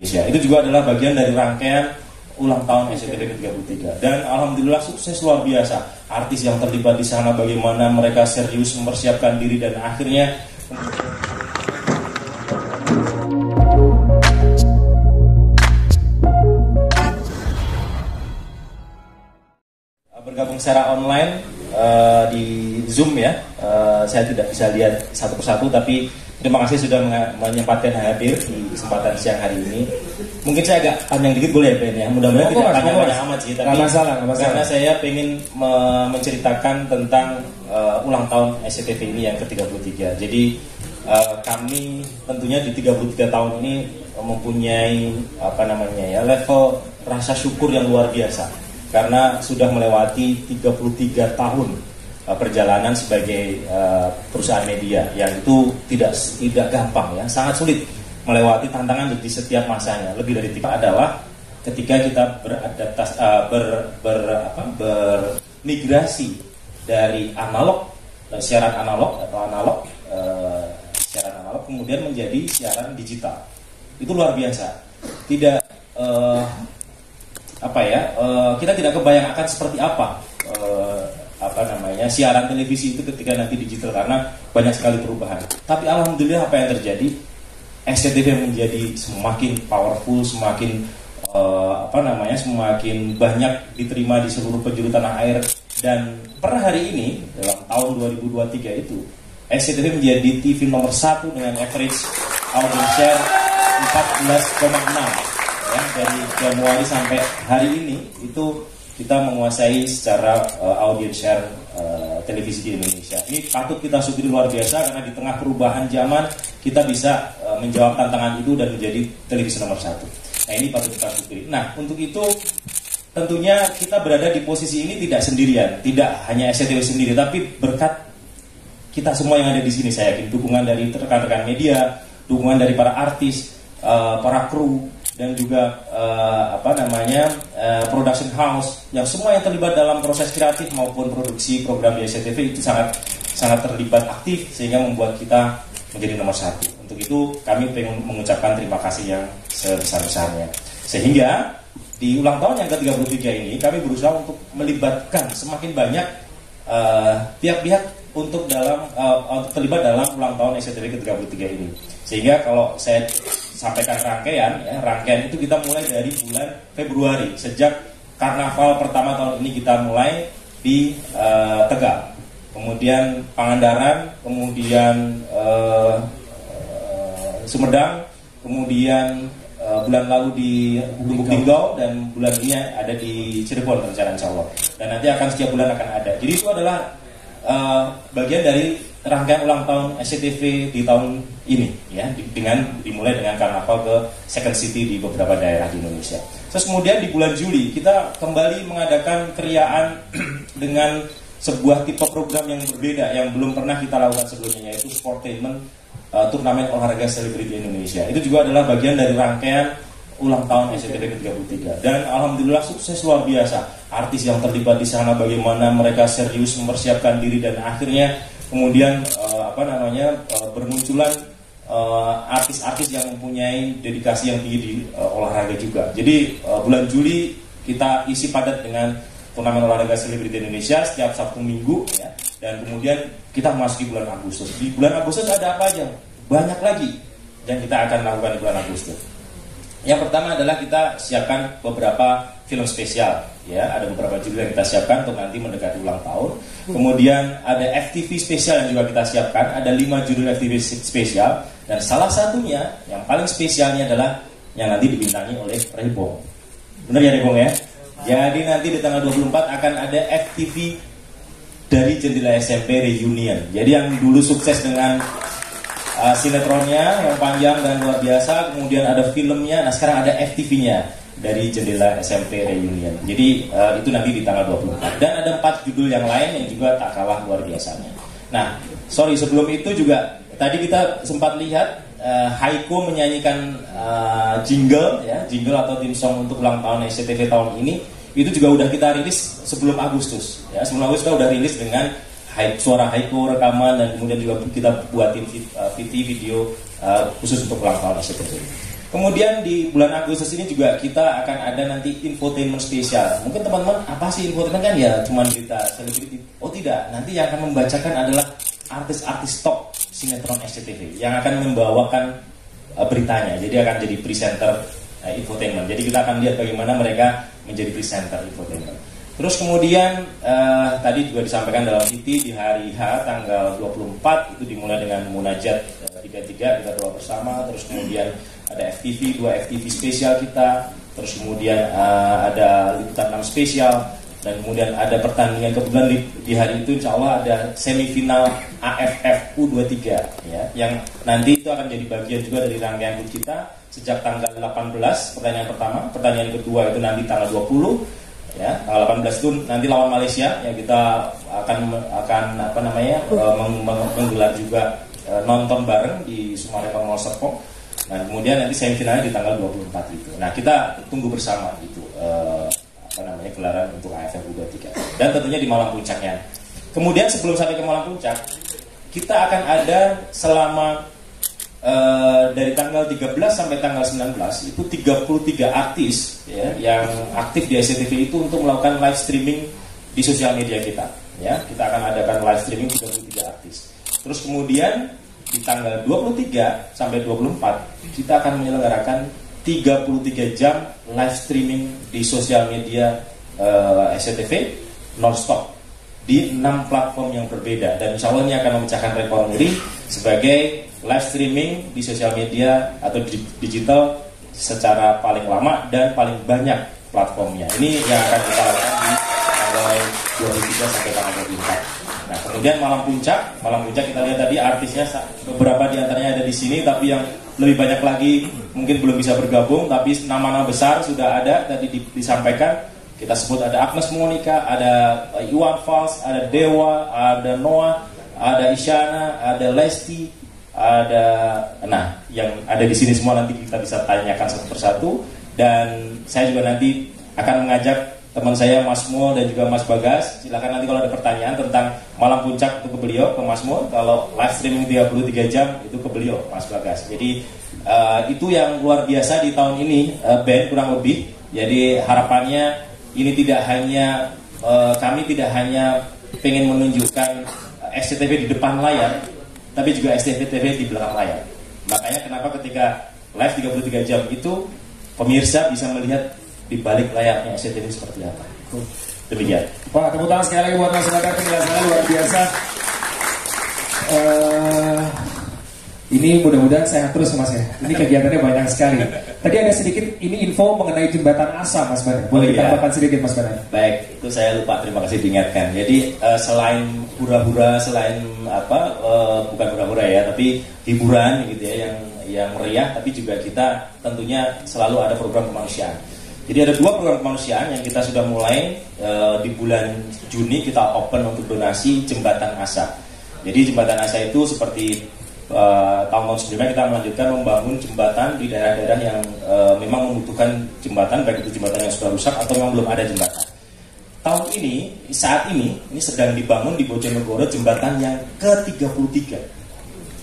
Indonesia. Itu juga adalah bagian dari rangkaian ulang tahun SCTV ke-33 dan alhamdulillah sukses luar biasa. Artis yang terlibat di sana bagaimana mereka serius mempersiapkan diri dan akhirnya bergabung secara online di Zoom ya. Saya tidak bisa lihat satu persatu, tapi terima kasih sudah menyempatkan hadir di kesempatan siang hari ini. Mungkin saya agak panjang dikit boleh ya Ben ya. Mudah-mudahan tidak panjang-panjang amat sih, tapi karena saya ingin menceritakan tentang ulang tahun SCTV ini yang ke-33. Jadi kami tentunya di 33 tahun ini mempunyai level rasa syukur yang luar biasa karena sudah melewati 33 tahun perjalanan sebagai perusahaan media yang itu tidak gampang ya, sangat sulit melewati tantangan di setiap masanya. Lebih dari tiga adalah ketika kita beradaptasi bermigrasi dari analog siaran analog kemudian menjadi siaran digital. Itu luar biasa. Tidak kita tidak kebayang akan seperti apa siaran televisi itu ketika nanti digital karena banyak sekali perubahan. Tapi alhamdulillah apa yang terjadi, SCTV menjadi semakin powerful, semakin semakin banyak diterima di seluruh penjuru tanah air, dan per hari ini dalam tahun 2023 itu SCTV menjadi TV nomor 1 dengan average audience share 14,6 ya, dari Januari sampai hari ini itu kita menguasai secara audience share televisi di Indonesia. Ini patut kita syukuri luar biasa karena di tengah perubahan zaman kita bisa menjawab tantangan itu dan menjadi televisi nomor 1. Nah, ini patut kita syukuri. Nah, untuk itu tentunya kita berada di posisi ini tidak sendirian, tidak hanya SCTV sendiri, tapi berkat kita semua yang ada di sini. Saya yakin dukungan dari rekan-rekan media, dukungan dari para artis, para kru, dan juga production house yang semua yang terlibat dalam proses kreatif maupun produksi program di SCTV itu sangat terlibat aktif sehingga membuat kita menjadi nomor 1. Untuk itu kami ingin mengucapkan terima kasih yang sebesar-besarnya. Sehingga di ulang tahun yang ke-33 ini kami berusaha untuk melibatkan semakin banyak pihak-pihak untuk terlibat dalam ulang tahun SCTV ke-33 ini. Sehingga kalau saya sampaikan rangkaian itu kita mulai dari bulan Februari, sejak karnaval pertama tahun ini kita mulai di Tegal, kemudian Pangandaran, kemudian Sumedang, kemudian bulan lalu di Lubuk Linggau, dan bulan ini ada di Cirebon rencana insya Allah, dan nanti akan setiap bulan akan ada. Jadi itu adalah bagian dari rangkaian ulang tahun SCTV di tahun ini ya, dimulai dengan karnaval ke Second City di beberapa daerah di Indonesia. Terus kemudian di bulan Juli kita kembali mengadakan keriaan dengan sebuah tipe program yang berbeda yang belum pernah kita lakukan sebelumnya, yaitu Sportainment, turnamen olahraga selebriti Indonesia. Itu juga adalah bagian dari rangkaian ulang tahun SCTV ke-33 dan alhamdulillah sukses luar biasa. Artis yang terlibat di sana bagaimana mereka serius mempersiapkan diri dan akhirnya kemudian bermunculan artis-artis yang mempunyai dedikasi yang tinggi di olahraga juga. Jadi bulan Juli kita isi padat dengan turnamen olahraga selebriti Indonesia setiap Sabtu Minggu ya. Dan kemudian kita memasuki bulan Agustus. Di bulan Agustus ada apa aja? Banyak lagi yang kita akan lakukan di bulan Agustus. Yang pertama adalah kita siapkan beberapa film spesial ya, ada beberapa judul yang kita siapkan untuk nanti mendekati ulang tahun. Kemudian ada FTV spesial yang juga kita siapkan, ada 5 judul FTV spesial, dan salah satunya yang paling spesialnya adalah yang nanti dibintangi oleh Rebong. Benar ya Rebong ya? Jadi nanti di tanggal 24 akan ada FTV dari Jendela SMP Reunion. Jadi yang dulu sukses dengan sinetronnya yang panjang dan luar biasa, kemudian ada filmnya, nah sekarang ada FTV-nya dari Jendela SMP Reunion. Jadi itu nanti di tanggal 24. Dan ada 4 judul yang lain yang juga tak kalah luar biasanya. Nah, sebelum itu juga tadi kita sempat lihat Haiko menyanyikan jingle atau theme song untuk ulang tahun SCTV tahun ini. Itu juga udah kita rilis sebelum Agustus ya. Sebelum Agustus kita udah rilis dengan suara Haiko rekaman, dan kemudian juga kita buatin video khusus untuk ulang tahun SCTV. Kemudian di bulan Agustus ini juga kita akan ada nanti infotainment spesial. Mungkin teman-teman, apa sih infotainment? Kan ya cuma berita selebriti. Oh tidak, nanti yang akan membacakan adalah artis-artis top sinetron SCTV yang akan membawakan beritanya. Jadi akan jadi presenter infotainment. Jadi kita akan lihat bagaimana mereka menjadi presenter infotainment. Terus kemudian tadi juga disampaikan dalam TV di hari H tanggal 24 itu dimulai dengan munajat 33 kita doa bersama. Terus kemudian ada FTV, 2 FTV spesial kita. Terus kemudian ada liputan 6 spesial. Dan kemudian ada pertandingan, kebetulan di hari itu insya Allah ada semifinal AFF U23 ya, yang nanti itu akan jadi bagian juga dari rangkaian kita sejak tanggal 18 pertandingan pertama, pertandingan kedua itu nanti tanggal 20 ya, tanggal 18 itu nanti lawan Malaysia ya, kita akan menggelar juga nonton bareng di Sumarekon Mall Serpong. Nah kemudian nanti semifinalnya di tanggal 24 itu. Nah kita tunggu bersama itu gelaran untuk AFF U23 dan tentunya di malam puncaknya. Kemudian sebelum sampai ke malam puncak, kita akan ada selama dari tanggal 13 sampai tanggal 19 itu 33 artis ya, yang aktif di SCTV itu untuk melakukan live streaming di sosial media kita ya. Kita akan adakan live streaming 33 artis. Terus kemudian di tanggal 23 sampai 24 kita akan menyelenggarakan 33 jam live streaming di sosial media SCTV non-stop di 6 platform yang berbeda, dan insya Allah ini akan memecahkan rekor muri sebagai live streaming di sosial media atau digital secara paling lama dan paling banyak platformnya. Ini yang akan kita lakukan di tanggal 23 sampai tanggal 24. Nah kemudian malam puncak kita lihat tadi artisnya beberapa diantaranya ada di sini, tapi yang lebih banyak lagi mungkin belum bisa bergabung, tapi nama-nama besar sudah ada tadi disampaikan. Kita sebut ada Agnes Monica, ada Iwan Fals, ada Dewa, ada Noah, ada Isyana, ada Lesti, ada yang ada di sini semua nanti kita bisa tanyakan satu persatu. Dan saya juga nanti akan mengajak teman saya Mas Mo dan juga Mas Bagas. Silakan nanti kalau ada pertanyaan tentang malam puncak itu ke beliau, ke Mas Mo. Kalau live streaming 33 jam itu ke beliau, Mas Bagas. Jadi itu yang luar biasa di tahun ini, Ben, kurang lebih. Jadi harapannya ini tidak hanya kami tidak hanya pengen menunjukkan SCTV di depan layar, tapi juga SCTV di belakang layar. Makanya kenapa ketika live 33 jam itu pemirsa bisa melihat di balik layarnya SCTV seperti apa. Demikian. Wah, tepuk tangan sekali lagi buat Mas Badar, penjelasannya luar biasa. Ini mudah-mudahan sehat terus Mas ya. Ini kegiatannya banyak sekali. Tadi ada sedikit ini info mengenai jembatan Asa Mas Badar. Boleh ditambahkan sedikit Mas Badar? Baik, itu saya lupa, terima kasih diingatkan. Jadi selain hura-hura, selain bukan hura-hura ya, tapi hiburan gitu ya yang meriah, tapi juga kita tentunya selalu ada program kemanusiaan. Jadi ada 2 program kemanusiaan yang kita sudah mulai di bulan Juni, kita open untuk donasi jembatan Asa. Jadi jembatan Asa itu seperti tahun-tahun sebelumnya kita melanjutkan membangun jembatan di daerah-daerah yang memang membutuhkan jembatan, baik itu jembatan yang sudah rusak atau memang belum ada jembatan. Tahun ini, saat ini sedang dibangun di Bojonegoro jembatan yang ke-33.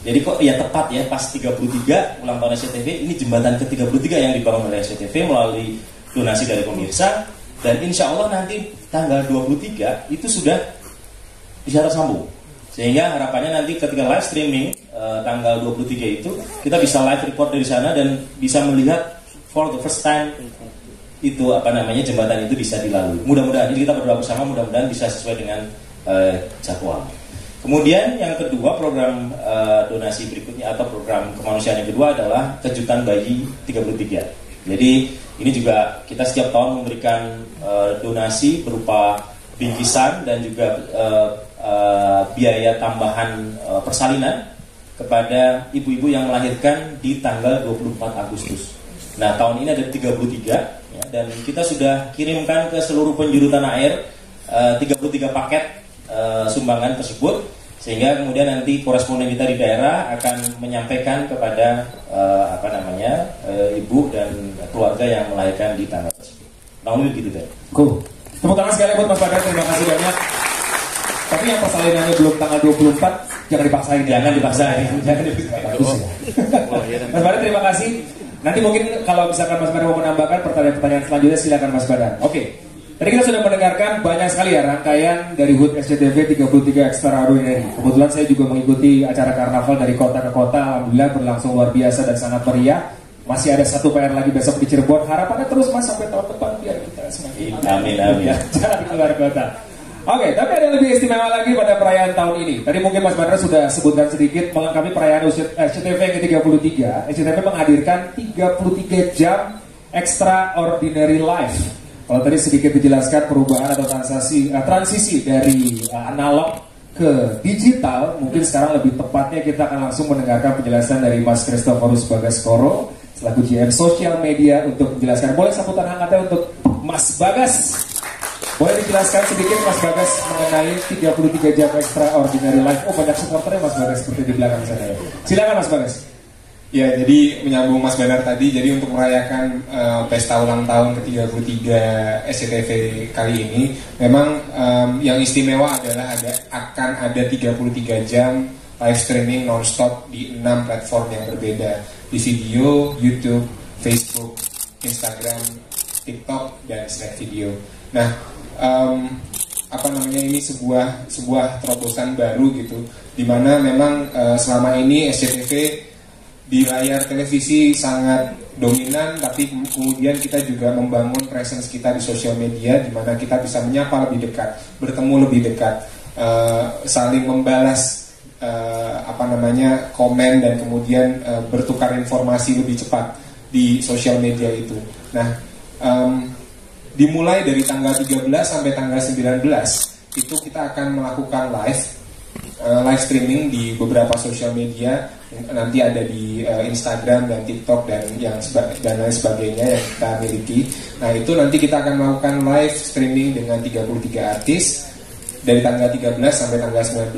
Jadi kok ya tepat ya, pas 33 ulang tahun SCTV, ini jembatan ke-33 yang dibangun oleh SCTV melalui donasi dari pemirsa, dan insya Allah nanti tanggal 23 itu sudah bisa tersambung. Sehingga harapannya nanti ketika live streaming tanggal 23 itu kita bisa live report dari sana dan bisa melihat for the first time itu jembatan itu bisa dilalui. Mudah-mudahan kita berdoa bersama, mudah-mudahan bisa sesuai dengan jadwal. Kemudian yang kedua, program donasi berikutnya atau program kemanusiaan yang kedua adalah kejutan bayi 33. Jadi ini juga kita setiap tahun memberikan donasi berupa bingkisan dan juga biaya tambahan persalinan kepada ibu-ibu yang melahirkan di tanggal 24 Agustus. Nah tahun ini ada 33 ya, dan kita sudah kirimkan ke seluruh penjuru tanah air 33 paket sumbangan tersebut, sehingga kemudian nanti koresponden kita di daerah akan menyampaikan kepada ibu dan keluarga yang melahirkan di tanggal tersebut. Nah ini gitu deh. Cool. Tepuk tangan sekali buat Mas Badar, terima kasih banyak. Tapi yang persalinannya belum tanggal 24 jangan dipaksain. Jangan dipaksain. Bagus ya. Mas Badar terima kasih. Nanti mungkin kalau misalkan Mas Badan mau menambahkan pertanyaan-pertanyaan selanjutnya silakan Mas Badan. Oke. Tadi kita sudah mendengarkan banyak sekali ya rangkaian dari HUT SCTV 33 Extraordinary. Kebetulan saya juga mengikuti acara karnaval dari kota ke kota. Alhamdulillah berlangsung luar biasa dan sangat meriah. Masih ada satu PR lagi besok di Cirebon. Harapannya terus Mas sampai tahun depan biar kita semakin amin. Jalan keluar kota. Oke, tapi ada yang lebih istimewa lagi pada perayaan tahun ini. Tadi mungkin Mas Badra sudah sebutkan sedikit melengkapi perayaan SCTV yang ke-33. SCTV menghadirkan 33 jam extraordinary life. Kalau tadi sedikit dijelaskan perubahan atau transisi dari analog ke digital, mungkin sekarang lebih tepatnya kita akan langsung mendengarkan penjelasan dari Mas Christophorus Bagaskoro selaku GM Social Media untuk menjelaskan. Boleh sambutan hangatnya untuk Mas Bagas. Boleh dijelaskan sedikit Mas Bagas mengenai 33 jam extraordinary life. Oh, banyak supporternya Mas Bagas seperti di belakang sana ya. Silakan Mas Bagas. Ya, jadi menyambung Mas Banar tadi, jadi untuk merayakan pesta ulang tahun ke-33 SCTV kali ini, memang yang istimewa adalah akan ada 33 jam live streaming non-stop di 6 platform yang berbeda, di video, YouTube, Facebook, Instagram, TikTok, dan Slack video. Nah, ini sebuah terobosan baru gitu, dimana memang selama ini SCTV di layar televisi sangat dominan, tapi kemudian kita juga membangun presence kita di sosial media, di mana kita bisa menyapa lebih dekat, bertemu lebih dekat, saling membalas komen dan kemudian bertukar informasi lebih cepat di sosial media itu. Nah, dimulai dari tanggal 13 sampai tanggal 19 itu kita akan melakukan live streaming di beberapa sosial media, nanti ada di Instagram dan TikTok dan lain sebagainya yang kita miliki. Nah, itu nanti kita akan melakukan live streaming dengan 33 artis dari tanggal 13 sampai tanggal 19.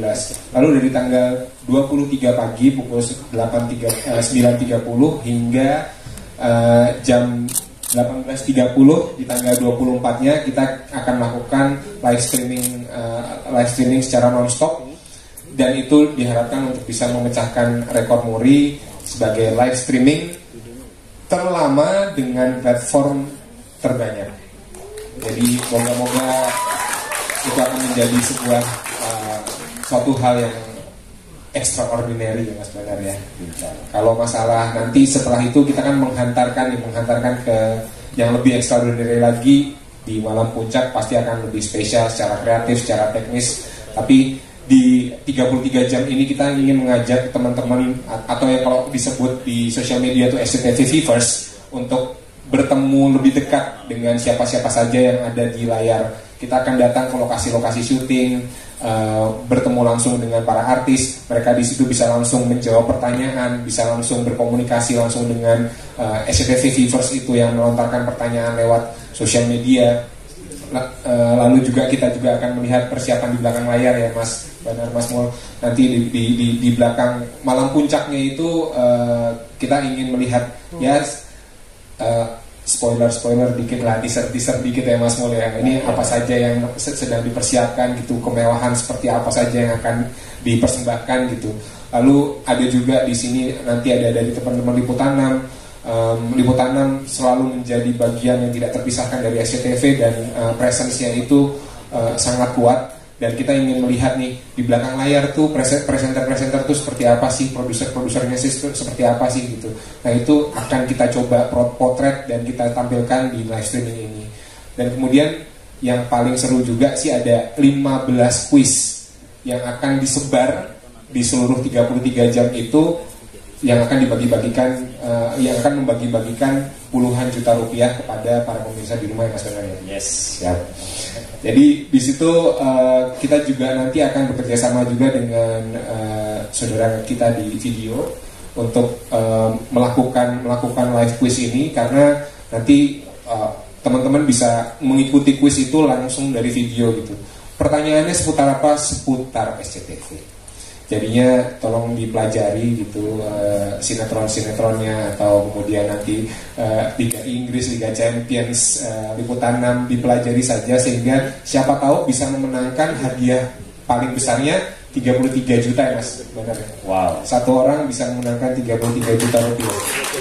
Lalu dari tanggal 23 pagi pukul 9.30 hingga jam 18.30 di tanggal 24-nya kita akan melakukan live streaming secara non-stop, dan itu diharapkan untuk bisa memecahkan rekor muri sebagai live streaming terlama dengan platform terbanyak. Jadi moga-moga itu akan menjadi suatu hal yang extraordinary ya Mas Banar ya. Kalau masalah nanti setelah itu kita kan menghantarkan ke yang lebih extraordinary lagi di malam puncak, pasti akan lebih spesial secara kreatif, secara teknis. Tapi di 33 jam ini kita ingin mengajak teman-teman, atau yang kalau disebut di sosial media itu SCTV Viewers, untuk bertemu lebih dekat dengan siapa-siapa saja yang ada di layar. Kita akan datang ke lokasi-lokasi syuting, bertemu langsung dengan para artis. Mereka di situ bisa langsung menjawab pertanyaan, bisa langsung berkomunikasi langsung dengan SCTV Viewers itu yang melontarkan pertanyaan lewat sosial media. Lalu juga kita juga akan melihat persiapan di belakang layar ya Mas Banar, Mas Mul. Nanti di belakang malam puncaknya itu kita ingin melihat spoiler dikit lah, teaser dikit ya Mas Mul ya. Ini apa saja yang sedang dipersiapkan gitu, kemewahan seperti apa saja yang akan dipersembahkan gitu. Lalu ada juga di sini nanti ada dari teman-teman Liputan 6 selalu menjadi bagian yang tidak terpisahkan dari SCTV, dan presence-nya itu sangat kuat. Dan kita ingin melihat nih di belakang layar tuh presenter tuh seperti apa sih, produsernya sih seperti apa sih gitu. Nah, itu akan kita coba potret dan kita tampilkan di live streaming ini. Dan kemudian yang paling seru juga sih ada 15 quiz yang akan disebar di seluruh 33 jam itu, yang akan membagi-bagikan puluhan juta rupiah kepada para pemirsa di rumah ya Mas Banar ya. Yes, siap. Jadi di situ kita juga nanti akan bekerja sama juga dengan saudara kita di video untuk melakukan live quiz ini, karena nanti teman-teman bisa mengikuti quiz itu langsung dari video gitu. Pertanyaannya seputar apa? Seputar SCTV. Jadinya tolong dipelajari gitu sinetron-sinetronnya, atau kemudian nanti Liga Inggris, Liga Champions, Liputan 6 dipelajari saja, sehingga siapa tahu bisa memenangkan hadiah paling besarnya 33 juta ya Mas, benar ya? Wow. Satu orang bisa memenangkan 33 juta rupiah. Gitu.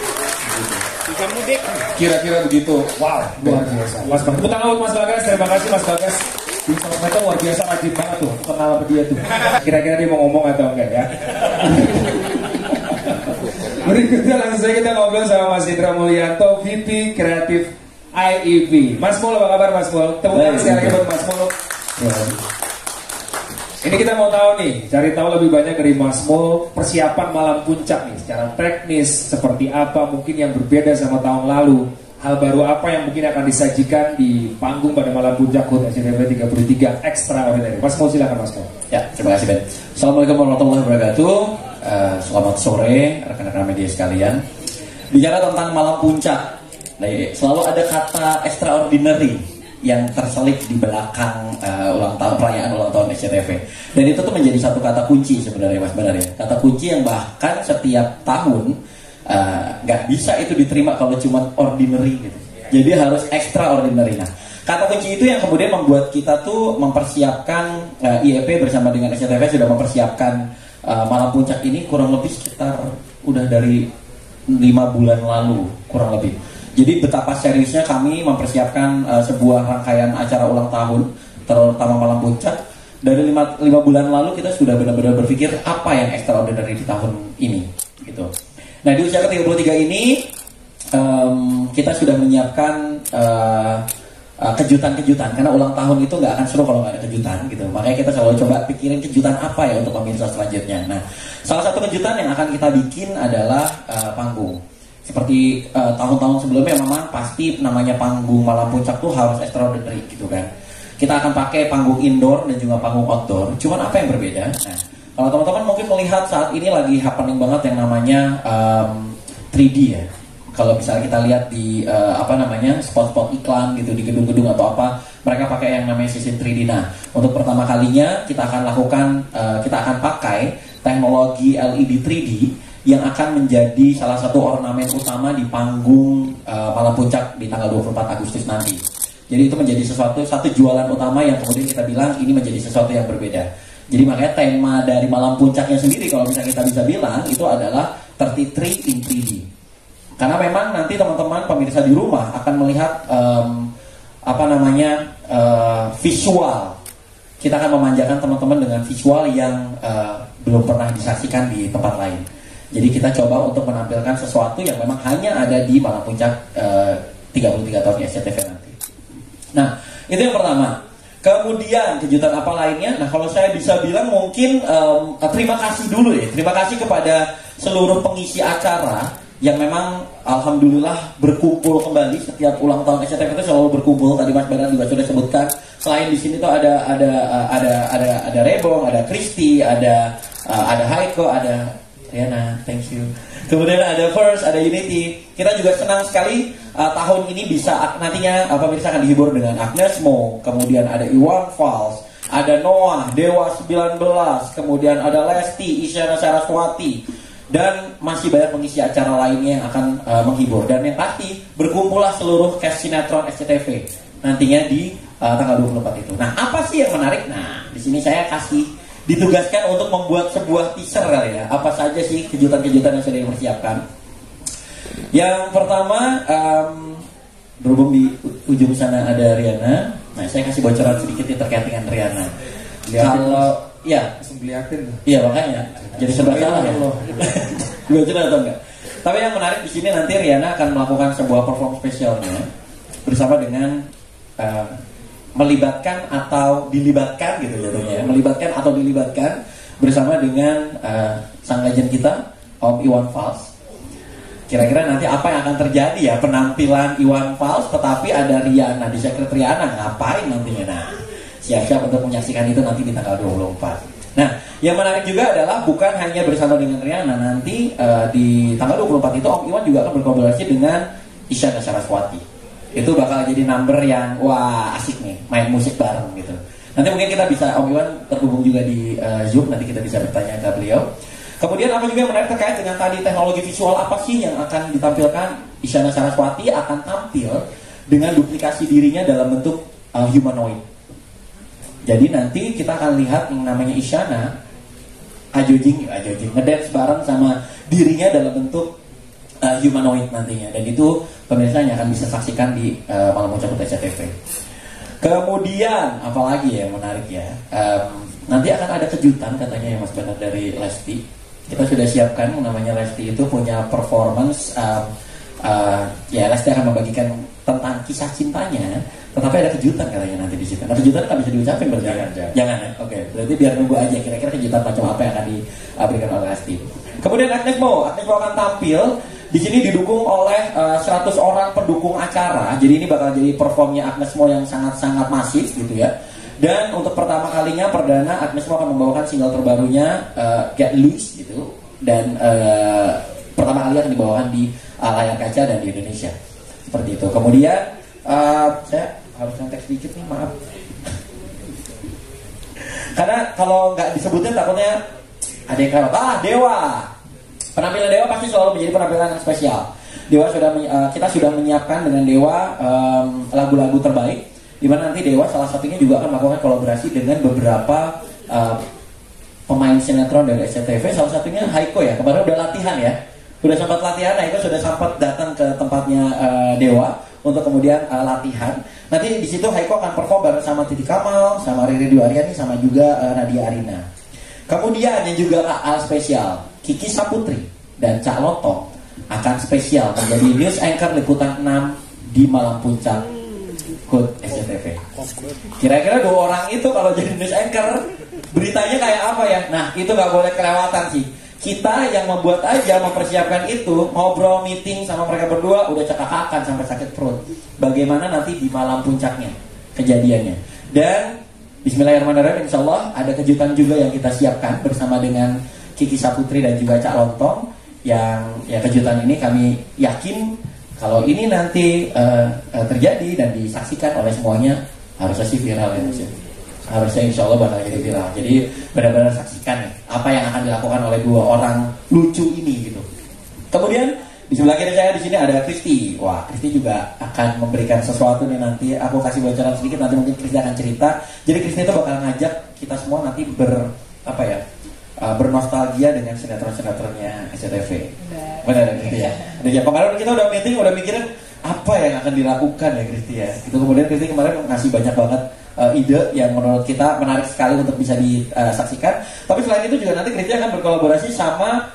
Kira-kira begitu. Wow, luar biasa. Mas Bagas, tepuk tangan Mas Bagas. Terima kasih Mas Bagas. Di sosmed luar biasa, rajin banget tuh. Aku kenal sama dia tuh. Kira-kira dia mau ngomong atau enggak ya? Berikutnya langsung saja kita ngobrol sama Mas Indra Mulyanto, VP Kreatif IEV. Mas Mul, apa kabar Mas Mul? Tepuk tangan sekali lagi buat Mas Mul. Ini kita mau tahu nih, cari tahu lebih banyak dari Mas Mul persiapan malam puncak nih, secara teknis seperti apa mungkin yang berbeda sama tahun lalu. Hal baru apa yang mungkin akan disajikan di panggung pada malam puncak HUT SCTV 33 Extraordinary. Mas Mul, silakan Mas Mul. Ya, terima kasih Ben. Assalamualaikum warahmatullahi wabarakatuh. Selamat sore rekan-rekan media sekalian. Bicara tentang malam puncak, selalu ada kata extraordinary yang terselip di belakang perayaan ulang tahun SCTV. Dan itu tuh menjadi satu kata kunci sebenarnya Mas Benar ya. Kata kunci yang bahkan setiap tahun nggak bisa itu diterima kalau cuma ordinary gitu. Jadi harus extraordinary. Nah, kata kunci itu yang kemudian membuat kita tuh mempersiapkan IEP bersama dengan SCTV sudah mempersiapkan malam puncak ini kurang lebih sekitar udah dari 5 bulan lalu kurang lebih. Jadi betapa seriusnya kami mempersiapkan sebuah rangkaian acara ulang tahun, terutama malam puncak. Dari 5 bulan lalu kita sudah benar-benar berpikir apa yang extraordinary di tahun ini, gitu. Nah di usia ke-33 ini kita sudah menyiapkan kejutan-kejutan karena ulang tahun itu nggak akan seru kalau nggak ada kejutan, gitu. Makanya kita selalu coba pikirin kejutan apa ya untuk pemirsa selanjutnya. Nah salah satu kejutan yang akan kita bikin adalah panggung. Seperti tahun-tahun sebelumnya memang pasti namanya panggung malam puncak tuh harus extraordinary gitu kan. Kita akan pakai panggung indoor dan juga panggung outdoor. Cuman apa yang berbeda? Nah, kalau teman-teman mungkin melihat saat ini lagi happening banget yang namanya 3D ya. Kalau misalnya kita lihat di spot-spot iklan gitu di gedung-gedung atau apa, mereka pakai yang namanya sistem 3D. Nah, untuk pertama kalinya kita akan pakai teknologi LED 3D yang akan menjadi salah satu ornamen utama di panggung malam puncak di tanggal 24 Agustus nanti. Jadi itu menjadi satu jualan utama yang kemudian kita bilang ini menjadi sesuatu yang berbeda. Jadi makanya tema dari malam puncaknya sendiri kalau misalnya kita bisa bilang itu adalah 33 in 3D. Karena memang nanti teman-teman pemirsa di rumah akan melihat visual. Kita akan memanjakan teman-teman dengan visual yang belum pernah disaksikan di tempat lain. Jadi kita coba untuk menampilkan sesuatu yang memang hanya ada di malam puncak 33 tahun SCTV nanti. Nah, itu yang pertama. Kemudian kejutan apa lainnya? Nah, kalau saya bisa bilang mungkin terima kasih dulu ya. Terima kasih kepada seluruh pengisi acara yang memang alhamdulillah berkumpul kembali setiap ulang tahun SCTV itu selalu berkumpul. Tadi Mas Baran juga sudah sebutkan. Selain di sini tuh ada Rebong, ada Kristi, ada Haiko, ada Riana, thank you. Kemudian ada First, ada Unity. Kita juga senang sekali tahun ini bisa nantinya pemirsa akan dihibur dengan Agnes Mo. Kemudian ada Iwan Fals, ada Noah, Dewa 19, kemudian ada Lesti, Isyana Saraswati, dan masih banyak pengisi acara lainnya yang akan menghibur. Dan yang pasti berkumpullah seluruh cast sinetron SCTV nantinya di tanggal 24 itu. Nah, apa sih yang menarik? Nah, di sini saya ditugaskan untuk membuat sebuah teaser kali ya. Apa saja sih kejutan-kejutan yang sudah dipersiapkan? Yang pertama, berhubung di ujung sana ada Riana. Nah, saya kasih bocoran sedikit nih terkait dengan Riana. Kalau ya, iya makanya jadi serba salah ya. Gue coba atau enggak? Tapi yang menarik di sini nanti Riana akan melakukan sebuah perform spesialnya bersama dengan melibatkan atau dilibatkan gitu jatuhnya ya. Melibatkan atau dilibatkan bersama dengan sang legend kita Om Iwan Fals. Kira-kira nanti apa yang akan terjadi ya penampilan Iwan Fals tetapi ada Riana di secret Riana ngapain nantinya. Nah, siap-siap untuk menyaksikan itu nanti di tanggal 24. Nah, yang menarik juga adalah bukan hanya bersama dengan Riana, nanti di tanggal 24 itu Om Iwan juga akan berkolaborasi dengan Isyana Saraswati. Itu bakal jadi number yang wah asik nih, main musik bareng gitu. Nanti mungkin kita bisa Om Iwan terhubung juga di Zoom, nanti kita bisa bertanya ke beliau. Kemudian apa juga yang menarik terkait dengan tadi teknologi visual apa sih yang akan ditampilkan? Isyana Saraswati akan tampil dengan duplikasi dirinya dalam bentuk humanoid. Jadi nanti kita akan lihat yang namanya Isyana ngedance bareng sama dirinya dalam bentuk humanoid nantinya, dan itu pemirsa yang akan bisa saksikan di Malam Puncak SCTV. Kemudian apalagi yang menarik ya, nanti akan ada kejutan katanya ya Mas Benar dari Lesti. Kita sudah siapkan, namanya Lesti itu punya performance, ya Lesti akan membagikan tentang kisah cintanya, tetapi ada kejutan katanya nanti di situ. Nah, kejutan nggak bisa diucapin berarti? Jangan ya? Oke, berarti biar nunggu aja kira-kira kejutan macam apa yang akan diberikan oleh Lesti. Kemudian Agnes Mo akan tampil. Di sini didukung oleh 100 orang pendukung acara. Jadi ini bakal jadi performnya Agnes Mo yang sangat-sangat masif gitu ya. Dan untuk pertama kalinya perdana Agnes Mo akan membawakan single terbarunya Get Loose gitu. Dan pertama kali akan dibawakan di layar kaca dan di Indonesia. Seperti itu. Kemudian saya harus ngetek sedikit nih, maaf. Karena kalau nggak disebutin takutnya ada yang kelewat. Dewa. Penampilan Dewa pasti selalu menjadi penampilan yang spesial. Kita sudah menyiapkan dengan Dewa lagu-lagu terbaik, di mana nanti Dewa salah satunya juga akan melakukan kolaborasi dengan beberapa pemain sinetron dari SCTV. Salah satunya Haiko ya, kemarin udah latihan ya, udah sempat latihan. Haiko sudah sempat datang ke tempatnya Dewa untuk kemudian latihan. Nanti di situ Haiko akan perform bareng sama Titi Kamal, sama Riri Dwi sama juga Nadia Arina. Kemudian yang juga spesial, Kiki Saputri dan Cak Lontong akan spesial menjadi news anchor liputan 6 di Malam Puncak HUT SCTV. Kira-kira 2 orang itu kalau jadi news anchor, beritanya kayak apa ya? Nah, itu nggak boleh kelewatan sih. Kita yang membuat aja, mempersiapkan itu, ngobrol meeting sama mereka berdua udah cekakakan sampai sakit perut. Bagaimana nanti di malam puncaknya kejadiannya. Dan Bismillahirrahmanirrahim, insya Allah ada kejutan juga yang kita siapkan bersama dengan Kiki Saputri dan juga Cak Lontong. Yang ya kejutan ini kami yakin kalau ini nanti terjadi dan disaksikan oleh semuanya, harusnya sih viral ya Mas. Harusnya insya Allah bakal jadi viral. Jadi benar-benar saksikan ya, apa yang akan dilakukan oleh 2 orang lucu ini gitu. Kemudian di sebelah kiri saya di sini ada Kristi. Wah, Kristi juga akan memberikan sesuatu nih nanti. Aku kasih bocoran sedikit, nanti mungkin Kristi akan cerita. Jadi Kristi itu bakal ngajak kita semua nanti bernostalgia dengan sinetron-sinetronnya SCTV. Benar Kristi ya. Ya kemarin kita udah meeting, udah mikirin apa yang akan dilakukan ya Kristi ya. Itu kemudian Kristi kemarin ngasih banyak banget ide yang menurut kita menarik sekali untuk bisa disaksikan. Tapi selain itu juga nanti Kristi akan berkolaborasi sama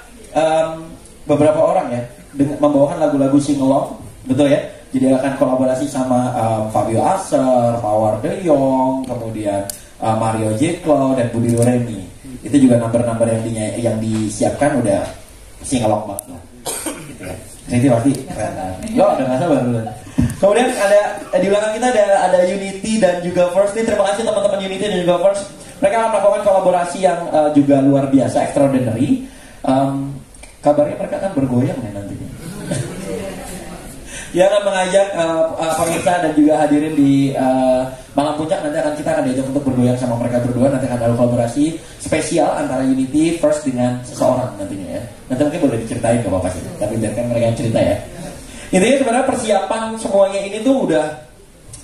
beberapa orang ya, dengan membawakan lagu-lagu sing-along, betul ya. Jadi akan kolaborasi sama Fabio Aser, Mawar De Jong, kemudian Mario Jeklo dan Budi Doremi. Itu juga number-number yang disiapkan udah sing-along banget lah. Gitu ya. Jadi pasti keren. Lo udah nggak sabar dulu. Kemudian ada di belakang kita ada Unity dan juga First. Terima kasih teman-teman Unity dan juga First. Mereka akan melakukan kolaborasi yang juga luar biasa, extraordinary. Kabarnya mereka akan bergoyang nih nantinya. Dia akan mengajak pemirsa dan juga hadirin di Malam Puncak. Nanti kita akan diajak untuk bergoyang sama mereka berdua. Nanti akan ada kolaborasi spesial antara Unity First dengan seseorang nantinya ya. Nanti mungkin boleh diceritain gak apa-apa sih, tapi biarkan mereka yang cerita ya. Intinya sebenarnya persiapan semuanya ini tuh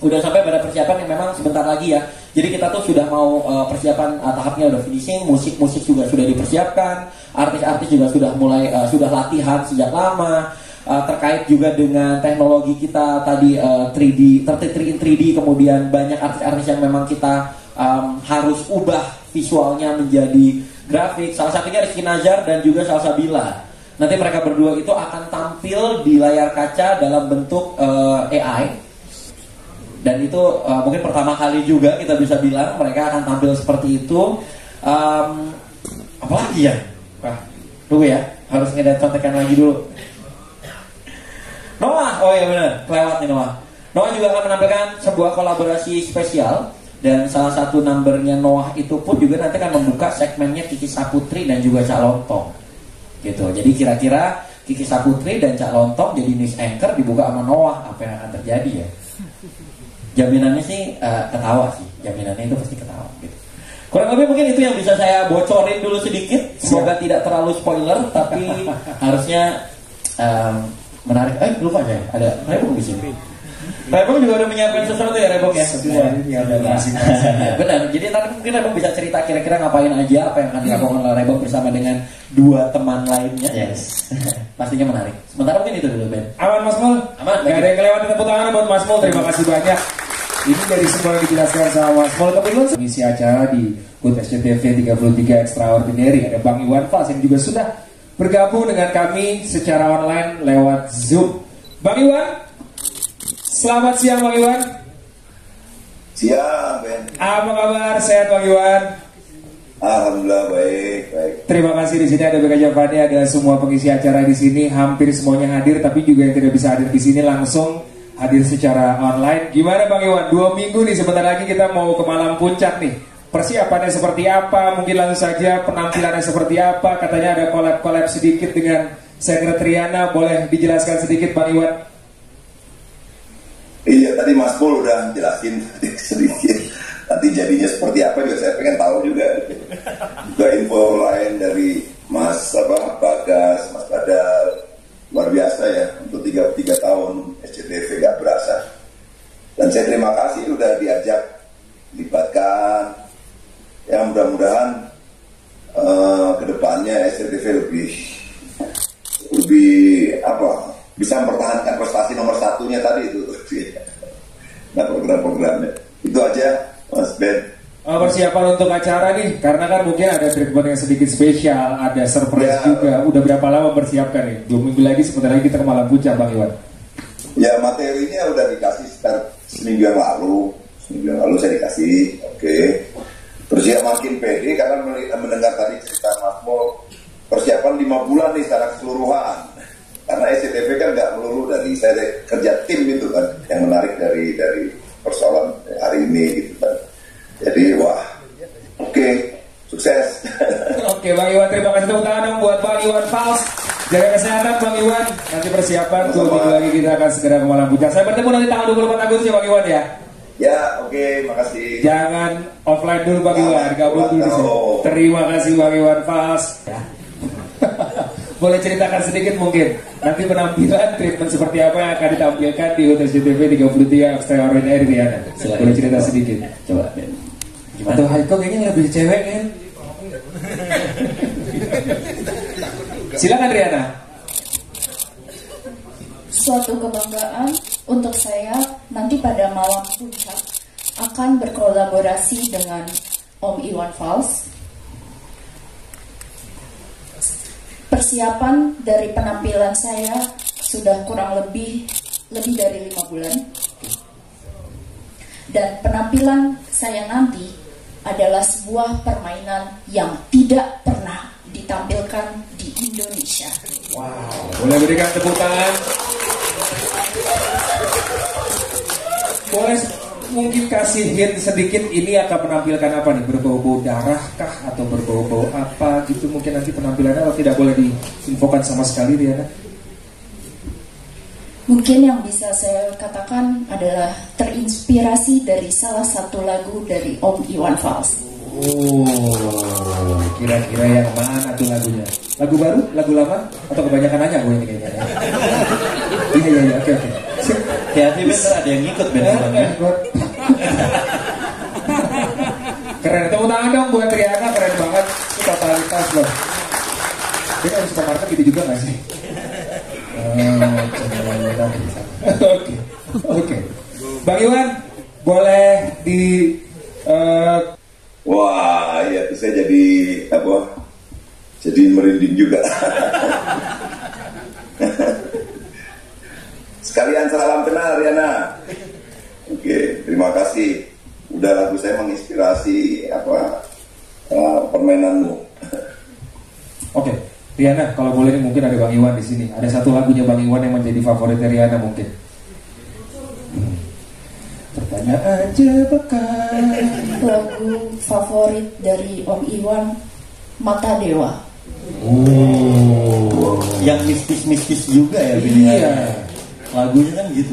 udah sampai pada persiapan yang memang sebentar lagi ya. Jadi kita tuh sudah mau persiapan tahapnya udah finishing, musik juga sudah dipersiapkan, artis-artis juga sudah mulai sudah latihan sejak lama. Terkait juga dengan teknologi kita tadi 3D, 3D, kemudian banyak artis-artis yang memang kita harus ubah visualnya menjadi grafik. Salah satunya Rizky Nazar dan juga Salsabila. Nanti mereka berdua itu akan tampil di layar kaca dalam bentuk AI. Dan itu mungkin pertama kali juga kita bisa bilang mereka akan tampil seperti itu. Apalagi ya? Tunggu ya, harus ngedit contekan lagi dulu. Noah, oh iya benar, kelewat nih Noah. Noah juga akan menampilkan sebuah kolaborasi spesial. Dan salah satu numbernya Noah itu pun juga nanti akan membuka segmennya Kiki Saputri dan juga Cak Lontong gitu. Jadi kira-kira Kiki Saputri dan Cak Lontong jadi news anchor dibuka sama Noah, apa yang akan terjadi ya? Jaminannya sih ketawa sih, jaminannya itu pasti ketawa gitu. Kurang lebih mungkin itu yang bisa saya bocorin dulu sedikit. Semoga tidak terlalu spoiler, tapi harusnya menarik. Lupa saya ada buku di sini. Rebong juga udah menyiapkan sesuatu ya Rebong ya? Semuanya ada Benar, jadi nanti mungkin Rebong bisa cerita kira-kira ngapain aja, apa yang akan dilakukan oleh Rebong bersama dengan dua teman lainnya. Yes. Pastinya menarik. Sementara mungkin itu dulu Ben. Aman Mas Mul? Aman. Gak ada yang kelewatan, tepuk tangan buat Mas Mul. Terima kasih banyak. Ini dari semua yang dijelaskan sama Mas Mul. Kebetulan mengisi acara di HUT SCTV 33 Extraordinary. Ada Bang Iwan Fals yang juga sudah bergabung dengan kami secara online lewat Zoom. Bang Iwan, selamat siang Bang Iwan. Siang, Ben. Apa kabar? Sehat Bang Iwan? Alhamdulillah baik. Terima kasih. Di sini ada BK Javani, ada semua pengisi acara di sini, hampir semuanya hadir, tapi juga yang tidak bisa hadir di sini langsung hadir secara online. Gimana Bang Iwan? 2 minggu nih, sebentar lagi kita mau ke malam puncak nih. Persiapannya seperti apa? Mungkin langsung saja penampilannya seperti apa? Katanya ada collab sedikit dengan Sekretariana. Boleh dijelaskan sedikit Bang Iwan? Iya, tadi Mas Pul udah jelasin sedikit. Nanti jadinya seperti apa juga saya pengen tahu juga. Juga info lain dari Mas Bagas, Mas Badar. Luar biasa ya, untuk 33 tahun SCTV gak berasa. Dan saya terima kasih udah diajak, dilibatkan. Ya mudah-mudahan kedepannya SCTV lebih bisa mempertahankan prestasi nomor satunya tadi itu. Nah program-programnya. Itu aja Mas Ben. Persiapan untuk acara nih, karena kan mungkin ada treatment yang sedikit spesial, ada surprise juga. Udah berapa lama persiapkan nih? 2 minggu lagi, sebentar lagi kita ke malam puncak Bang Iwan. Ya materinya udah dikasih sekitar seminggu yang lalu saya dikasih. Oke. Terus ya makin pede karena mendengar tadi cerita Mas Mo, persiapan 5 bulan nih secara keseluruhan. Karena SCTV kan nggak melulu dari saya kerja tim itu kan, yang menarik dari persoalan hari ini gitu kan. Jadi oke, sukses. Oke Bang Iwan, terima kasih tepuk tangan dong buat Bang Iwan Fals. Jaga kesehatan Bang Iwan. Nanti persiapan 2 minggu lagi kita akan segera ke malam puncak. Saya bertemu nanti tanggal 24 Agustus ya Bang Iwan ya. Ya oke, makasih. Jangan offline dulu Bang Iwan, gabung dulu di sini. Terima kasih Bang Iwan Fals. Boleh ceritakan sedikit mungkin nanti penampilan treatment seperti apa yang akan ditampilkan di HUT SCTV 33 Extraordinary Riana. Boleh cerita sedikit. Coba Ben. Gimana? Atau Haiko kayaknya lebih cewek kan? Silakan Riana. Suatu kebanggaan untuk saya nanti pada malam puncak akan berkolaborasi dengan Om Iwan Fals. Persiapan dari penampilan saya sudah kurang lebih dari 5 bulan. Dan penampilan saya nanti adalah sebuah permainan yang tidak pernah ditampilkan di Indonesia. Wow, boleh berikan tepuk tangan. Boleh mungkin kasih hint sedikit, ini akan menampilkan apa nih? Berbau-bau darah kah atau berbau-bau apa gitu mungkin nanti penampilannya, atau tidak boleh diinfokan sama sekali Riana? Mungkin yang bisa saya katakan adalah terinspirasi dari salah satu lagu dari Om Iwan Fals. Oh, kira-kira yang mana tuh lagunya? Lagu baru? Lagu lama? Atau kebanyakan nanya gue ini kayaknya ya? Iya, oke. Hati-hati bener, ada yang ngikut bener. Keren, tepuk tangan dong buat Riana, keren banget. Itu totalitas loh. Dia kan supermarket gitu juga gak sih? Oke. Bang Iwan, boleh di Wah, ya itu saya jadi merinding juga. Sekalian salam kenal Riana. Oke, terima kasih. Udah lagu saya menginspirasi permainanmu. Oke, Riana, kalau boleh nih mungkin ada Bang Iwan di sini. Ada satu lagunya Bang Iwan yang menjadi favorit Riana mungkin. Pertanyaan jebakan. Lagu favorit dari Om Iwan, Mata Dewa. Oh, Yang mistis-mistis juga ya iya. pilihannya. Lagunya kan gitu.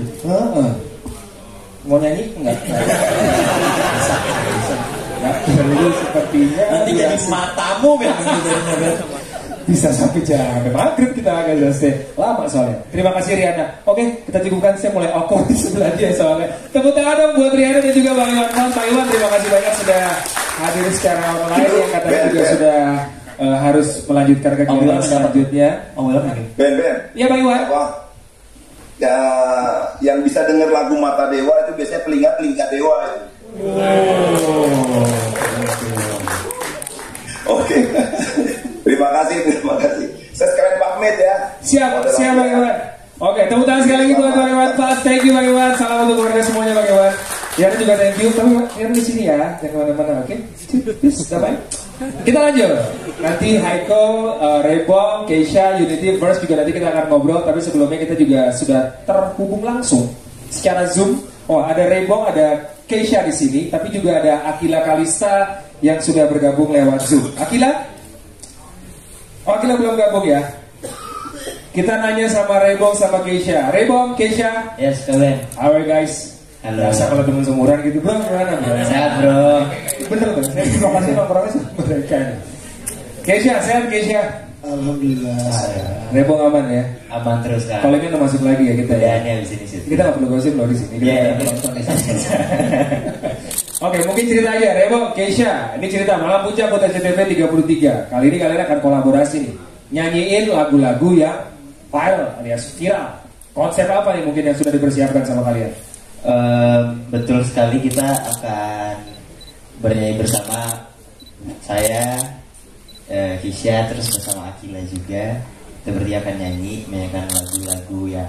Mau nyanyi enggak? Nggak perlu sepertinya. Nanti jadi biasa. matamu Ben. Bisa sampai jam maghrib kita agak selesai. Lama soalnya. Terima kasih Riana. Oke, kita cukupkan. Saya mulai awkward di sebelah dia soalnya. Tepuk tangan dong buat Riana dan juga Bang Iwan. Pak Iwan, terima kasih banyak sudah hadir secara online. Yang katanya juga sudah harus melanjutkan kegiatan selanjutnya. Ben. Iya Bang Iwan. Apa? Ya, yang bisa dengar lagu Mata Dewa itu biasanya telinga dewa itu. Oke. Terima kasih. Saya sekalian pamit ya. Siap Bang Iwan. Oke, tepuk tangan sekali lagi buat Bang Iwan. Thank you Bang Iwan. Salam untuk keluarga semuanya Bang Iwan. Yana juga thank you. Tapi Yana di sini ya, jangan kemana-mana. Oke, sampai. Kita lanjut. Nanti Haiko, Rebong, Keisha, Unity, Verse juga nanti kita akan ngobrol. Tapi sebelumnya kita juga sudah terhubung langsung secara Zoom. Oh, ada Rebong, ada Keisha di sini. Tapi juga ada Akila Kalista yang sudah bergabung lewat Zoom. Akila? Oh, Akila belum gabung ya? Kita nanya sama Rebong sama Keisha. Rebong, Keisha. Yes, kalian. Alright guys. Halo. Biasa kalau temen seumuran gitu, bro, gimana? Sehat, bro. Bener tuh, saya terima kasih nomornya sama mereka. Keisha, sehat Keisha? Alhamdulillah. Rebong aman ya? Aman terus kan. Kalau ini udah masuk lagi ya kita ya? Ya, ini habis ini sih. Kita nggak perlu gosip loh di sini. Iya. Oke, mungkin cerita aja, Rebong, Keisha. Ini cerita Malam Puncak Kota SCTV 33. Kali ini kalian akan kolaborasi nih, nyanyiin lagu-lagu yang viral alias viral. Konsep apa nih mungkin yang sudah dipersiapkan sama kalian? Betul sekali, kita akan bernyanyi bersama saya, Kisha, terus bersama Akila juga. Kita berdua akan nyanyi, menyanyikan lagu-lagu yang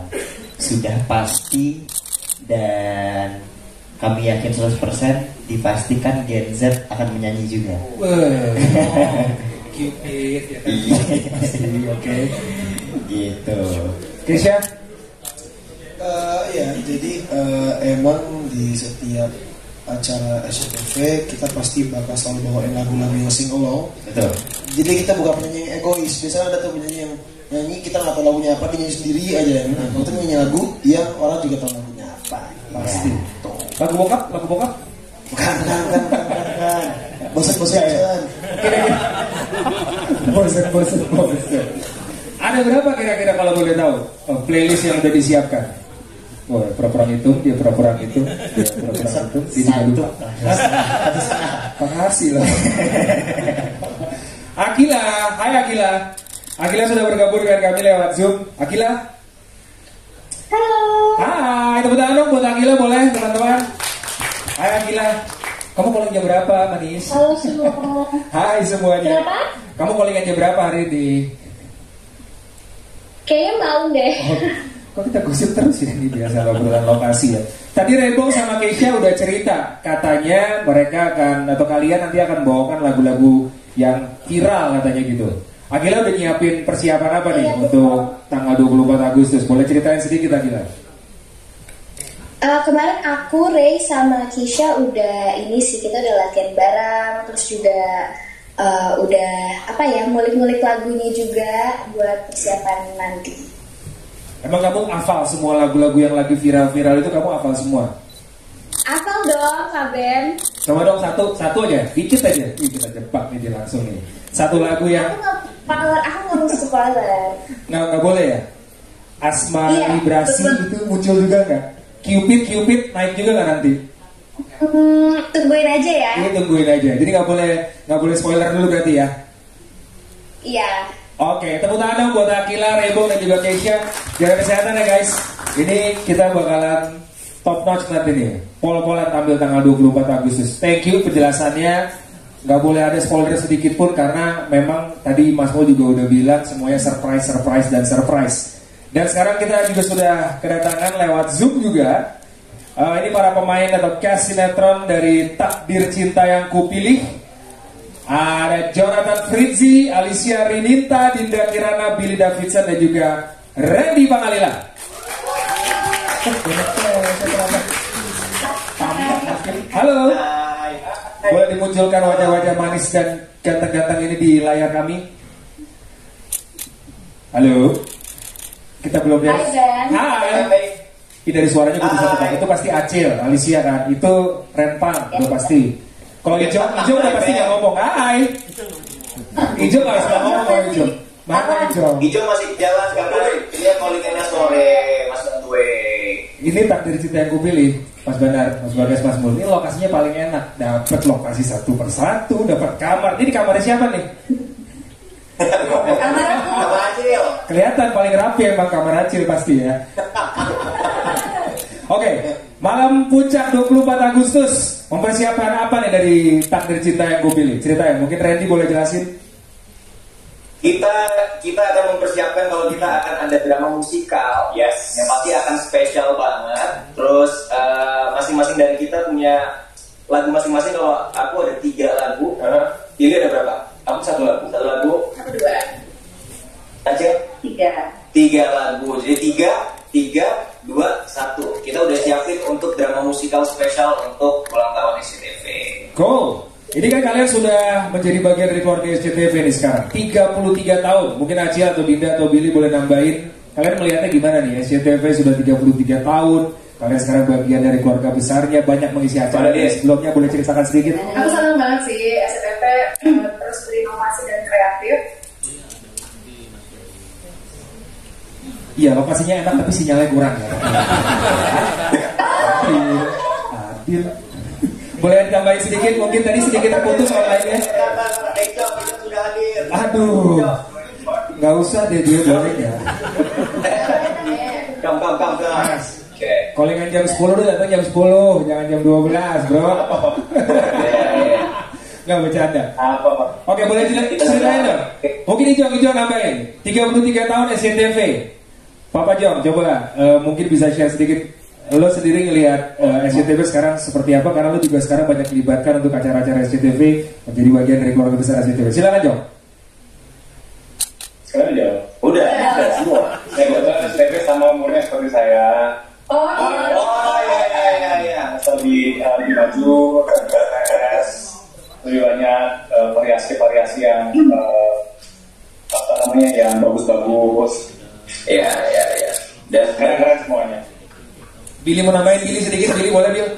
sudah pasti dan kami yakin 100% dipastikan Gen Z akan menyanyi juga. Cupid ya kan? Iya. Oke. Gitu. Keisha? Ya, jadi emang di setiap acara SCTV kita pasti bakal selalu bawain lagu-lagu yang sing along. Betul. Jadi kita bukan penyanyi yang egois. Biasanya ada tuh penyanyi yang nyanyi kita nggak tahu lagunya apa, dia nyanyi sendiri aja. Nah, kalau kita nyanyi lagu yang orang juga tahu lagunya apa. Pasti. Tuh. Lagu bokap? Bukan. Bosan. Bosan. Ada berapa kira-kira kalau boleh tahu playlist yang udah disiapkan? Oh, pura-pura hitung, dia pura-pura hitung, dia pura-pura hitung, dia juga lupa. Makasih lah. Akila, hai Akila. Akila sudah bergabung dengan kami lewat Zoom. Akila? Halo. Hai, tepuk tangan dong buat Akila boleh teman-teman. Hai Akila. Kamu calling jam berapa, manis? Halo semua. Hai semuanya. Kenapa? Kamu calling jam berapa hari ini? Kayaknya malam deh. Kok kita gosip terus ya, ini biasa obrolan lokasi ya. Tadi Rebong sama Keisha udah cerita, katanya mereka akan atau kalian nanti akan bawakan lagu-lagu yang viral katanya gitu. Akila udah nyiapin persiapan apa nih untuk tanggal 24 Agustus? Boleh ceritain sedikit Akila? Kemarin aku, Ray sama Kisha udah kita udah latihan bareng, terus juga udah ngulik-ngulik lagunya juga buat persiapan nanti. Emang kamu hafal semua lagu-lagu yang lagi viral-viral itu, kamu hafal semua? Hafal dong, Kak Ben. Coba dong satu aja, dikit aja. Kita jebak nih dia langsung nih. Satu lagu yang Aku nggak mesti spoiler. nggak boleh ya. Asma Iya, vibrasi betul. itu muncul juga nggak? Cupid naik juga nggak nanti? Tungguin aja ya. Ini tungguin aja. Jadi nggak boleh spoiler dulu berarti ya. Iya. Oke, tepuk tangan dong buat Akila, Rebong dan juga Keisha. Jaga kesehatan ya guys. Ini kita bakalan top notch nanti nih. Pol-polan tampil tanggal 24 Agustus. Thank you penjelasannya. Nggak boleh ada spoiler sedikit pun karena memang tadi Mas Mo juga udah bilang semuanya surprise. Dan sekarang kita juga sudah kedatangan lewat Zoom juga. Ini para pemain atau cast sinetron dari Takdir Cinta Yang Kupilih. Ada Jonathan Fritzi, Alicia Rininta, Dinda Kirana, Billy Davidson dan juga Randy Pangalila. Halo. Boleh dimunculkan wajah-wajah manis dan ganteng-ganteng ini di layar kami? Halo. Kita belum lihat. Hai, Hai. Ini dari suaranya gue bisa tebak. Itu pasti Acil, Alicia kan. Itu Renpang, udah pasti. Kalau Ijo udah pasti nggak ngomong. Hai. Ijo nggak harus ngomong kalau Ijo. Mana Ijo? Ijo masih jalan karena dia callingannya sore, Mas Gue. Ini takdir cinta yang gue pilih, Mas Banar, Mas Bagas, Mas Mul. Ini lokasinya paling enak. Dapat lokasi satu persatu, dapat kamar. Ini kamarnya siapa nih? Kamar Acil. Kelihatan paling rapi emang kamar Acil pasti ya. Oke, malam puncak 24 Agustus. Mempersiapkan apa nih dari takdir cinta yang gue pilih? Ceritain, mungkin Randy boleh jelasin? Kita akan mempersiapkan kalau kita akan ada drama musikal, Yes. yang pasti akan spesial banget. Terus masing-masing dari kita punya lagu masing-masing. Kalau aku ada 3 lagu, Lili ada berapa? Aku 1 lagu. 1 lagu. Aku 2. Acil? 3. 3 lagu. Jadi 3, 2, 1. Kita udah siapin untuk drama musikal spesial untuk ulang tahun SCTV. Go! Ini kan kalian sudah menjadi bagian dari keluarga SCTV nih sekarang 33 tahun. Mungkin Acil atau Dinda atau Billy boleh nambahin. Kalian melihatnya gimana nih? SCTV sudah 33 tahun. Kalian sekarang bagian dari keluarga besarnya, banyak mengisi acara. Sebelumnya boleh ceritakan sedikit? Aku senang banget sih SCTV terus berinovasi dan kreatif. Iya, lokasinya enak tapi sinyalnya kurang ya. Adil. Boleh tambahin sedikit, mungkin tadi sedikit terputus online-nya. Aduh, nggak usah deh dia boleh ya. Kam. Callingan jam 10 udah datang jam 10, jangan jam 12 bro. Nggak bercanda. Oke, boleh ceritain dong. Mungkin Ijo nambahin 33 tahun SCTV. Papa Jom, coba mungkin bisa share sedikit. Lo sendiri ngelihat SCTV sekarang seperti apa? Karena lo juga sekarang banyak dilibatkan untuk acara-acara SCTV, menjadi bagian dari keluarga besar SCTV. Silakan Jom. Sekarang Udah semua. Saya kebetulan SCTV sama umurnya seperti saya. Oh iya. Lebih maju, lebih banyak variasi-variasi yang yang bagus-bagus. Iya. Dan Keren-keren semuanya. Billy mau nambahin sedikit, Billy boleh Bill?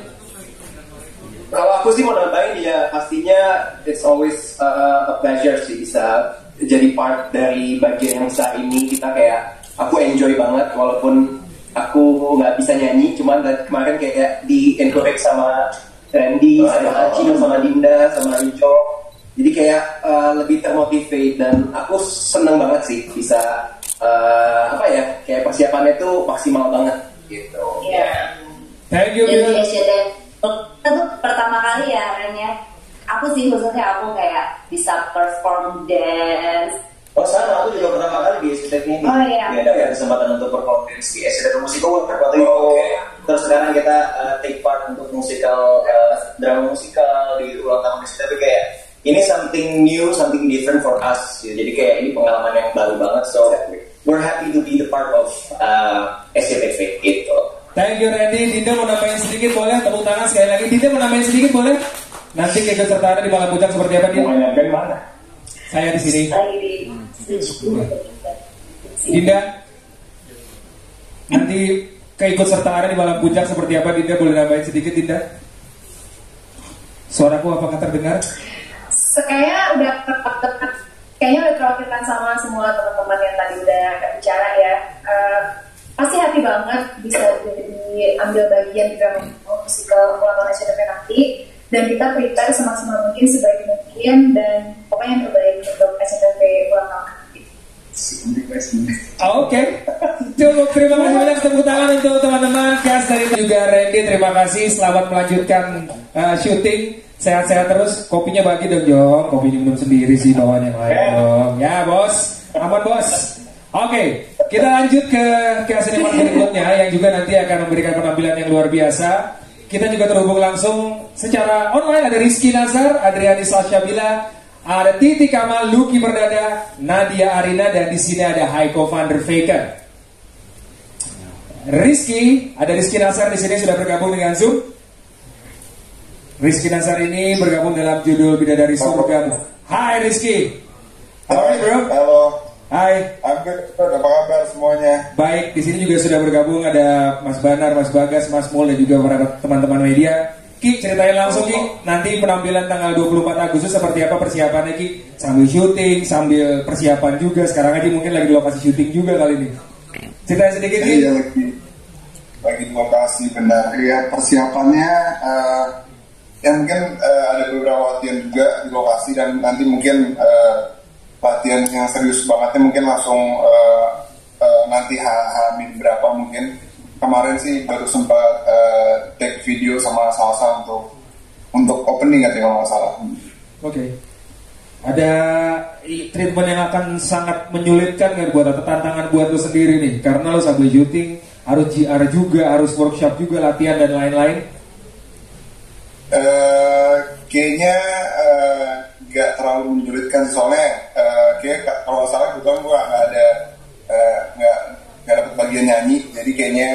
kalau aku sih mau nambahin ya pastinya it's always a pleasure sih bisa jadi part dari bagian yang besar ini. Kita kayak aku enjoy banget walaupun aku nggak bisa nyanyi, cuman kemarin kayak di encourage sama Randy, sama Acil, sama Dinda, sama Ijo. Jadi kayak lebih termotivate dan aku seneng banget sih bisa kayak persiapannya tuh maksimal banget gitu. Iya. Thank you Bill. Jadi SCTV itu pertama kali ya Ren ya. Aku sih khususnya aku kayak bisa perform dance. Oh sama, aku juga pertama kali di SCTV ini. Oh iya. Ya, ada kesempatan untuk perform dance di SCTV Musical World waktu itu. Terus sekarang kita take part untuk musikal drama musikal di ulang tahun SCTV kayak ini something new, something different for us. Ya. Jadi kayak ini pengalaman yang baru banget. So we're happy to be the part of SCTV itu. Thank you Randy. Dinda mau nambahin sedikit boleh? Tepuk tangan sekali lagi. Dinda mau nambahin sedikit boleh? Nanti keikutsertaan di malam puncak seperti apa Dinda? Mau nyampe mana? Saya di sini. Lagi di Dinda, nanti keikutsertaan di malam puncak seperti apa Dinda? Boleh nambahin sedikit Dinda? Suaraku apakah terdengar? Kayaknya udah terwakilkan sama semua teman-teman yang tadi udah bicara ya. Pasti happy banget bisa jadi ambil bagian di drama musikal ulang tahun SCTV nanti, dan kita prepare semaksimal mungkin, sebaik mungkin, dan pokoknya yang terbaik untuk SCTV ulang tahun nanti. Oke, cukup, terima kasih banyak, tepuk tangan untuk teman-teman cast dari juga Randy, terima kasih, selamat melanjutkan syuting, sehat-sehat terus, kopinya bagi dong Jom, kopi minum sendiri sih, bawaan yang lain dong, ya bos, aman bos. Oke, kita lanjut ke seniman berikutnya yang juga nanti akan memberikan penampilan yang luar biasa. Kita juga terhubung langsung secara online, ada Rizky Nazar, Adriani Salsyabila, ada Titi Kamal, Lucky Berdada, Nadia Arina, dan di sini ada Heiko van der Veken. Ada Rizky Nazar di sini sudah bergabung dengan Zoom. Rizky Nazar ini bergabung dalam judul Bidadari Surgamu. Hai Rizky. How are you bro? Halo. Hai. Apa kabar semuanya? Baik, di sini juga sudah bergabung ada Mas Banar, Mas Bagas, Mas Mul, dan juga para teman-teman media. Ki, ceritain langsung Ki, nanti penampilan tanggal 24 Agustus seperti apa persiapannya Ki? Sambil syuting, sambil persiapan juga, sekarang aja mungkin lagi di lokasi syuting juga kali ini. Ceritain sedikit Ki. Iya, lagi di lokasi benar. Ya, persiapannya ya mungkin ada beberapa latihan juga di lokasi dan nanti mungkin latihan yang serius bangetnya mungkin langsung nanti H-min berapa mungkin. Kemarin sih baru sempat take video sama Salsa untuk opening katanya kalau nggak salah. Oke. Ada treatment yang akan sangat menyulitkan kan buat atau tantangan buat lo sendiri nih, karena lo sambil syuting harus GR juga, harus workshop juga, latihan dan lain-lain. Kayaknya nggak terlalu menyulitkan soalnya kayak kalau nggak salah kebetulan gue nggak ada nggak dapat bagian nyanyi, jadi kayaknya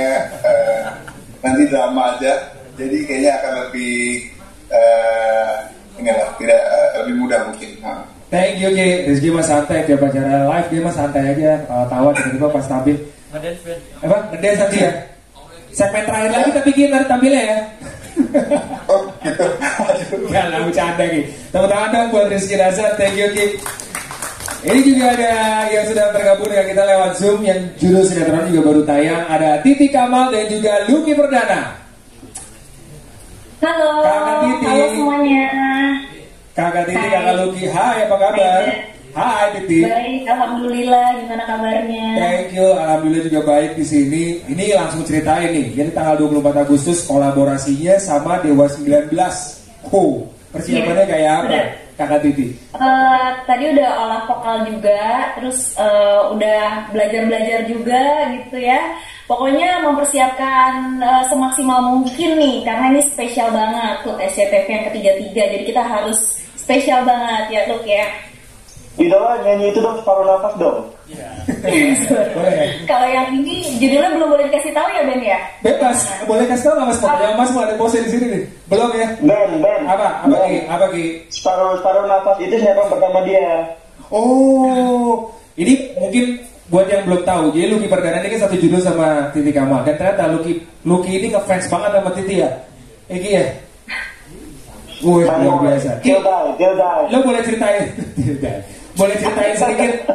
nanti drama aja, jadi kayaknya akan lebih tidak lebih mudah mungkin. Thank you Ki, Rizky mah santai tiap acara live dia mah santai aja, tawa tiba-tiba pas tampil. Ngedance nanti ya. Segmen terakhir lagi tapi Ki nanti tampilnya ya. Oh gitu. Gak lah bercanda Ki. Tepuk-tangan dong buat Rizky Nazar, thank you Ki. Ini juga ada yang sudah bergabung dengan kita lewat Zoom yang judul sinetron juga baru tayang. Ada Titi Kamal dan juga Lucky Perdana. Halo. Kakak Titi. Halo semuanya. Kakak Titi, Kakak Lucky. Hai, apa kabar? Hai Titi. Baik, alhamdulillah. Gimana kabarnya? Thank you, alhamdulillah juga baik di sini. Ini langsung ceritain nih. Jadi tanggal 24 Agustus kolaborasinya sama Dewa 19. Persiapannya kayak apa? Benar. Kakak Titi. Tadi udah olah vokal juga, terus udah belajar juga gitu ya. Pokoknya mempersiapkan semaksimal mungkin nih, karena ini spesial banget tuh SCTV yang ke-33. Jadi kita harus spesial banget ya Luk ya. Idola nyanyi itu dong, separuh nafas dong. Kalau yang ini judulnya belum boleh dikasih tahu ya Ben ya? Bebas, boleh kasih tahu nggak Mas? Pokoknya Mas mau ada pose di sini nih. Belum ya? Ben. Apa Ki? Separuh nafas itu sinetron pertama dia. Oh, ini mungkin buat yang belum tahu. Jadi Lucky Perdana ini kan satu judul sama Titi Kamal. Dan ternyata Lucky ini ngefans banget sama Titi ya. Ki ya. Luar biasa. Lo boleh ceritain? Boleh ceritain sedikit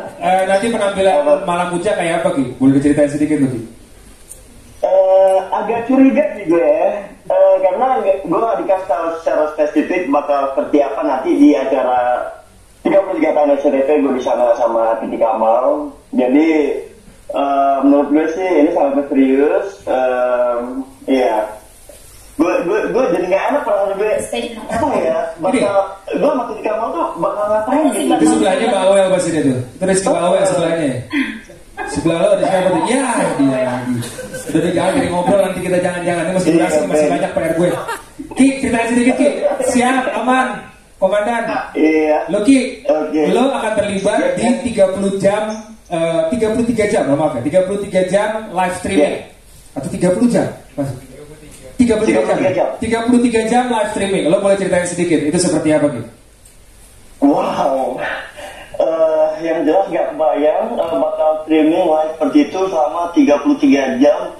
nanti penampilan malam puncak kayak apa Ki? Boleh diceritain sedikit Lucky? Agak curiga juga ya, karena gue gak dikasih tahu secara spesifik bakal seperti apa nanti di acara 33 tahun SCTV gue di sana sama Titi Kamal. Jadi menurut gue sih ini sangat serius. Iya. Gue jadi nggak enak perasaan gue. Apa ya? Gue sama Titi Kamal tuh bakal ngapain gitu? Di sebelahnya Mbak Awel pasti dia tuh. Terus ke Mbak Awel sebelahnya. Sebelah lo ada siapa tuh? Ya dia lagi. Udah jangan jadi ngobrol nanti kita jangan-jangan ini masih berhasil masih banyak PR gue. Ki ceritain sedikit Ki. Siap aman. Komandan. Iya. Lo Ki, lo akan terlibat di 33 jam, maaf ya, 33 jam live streaming atau 30 jam? 33 jam live streaming. Lo boleh ceritain sedikit, itu seperti apa Ki? Wow, yang jelas gak kebayang bakal streaming live seperti itu selama 33 jam.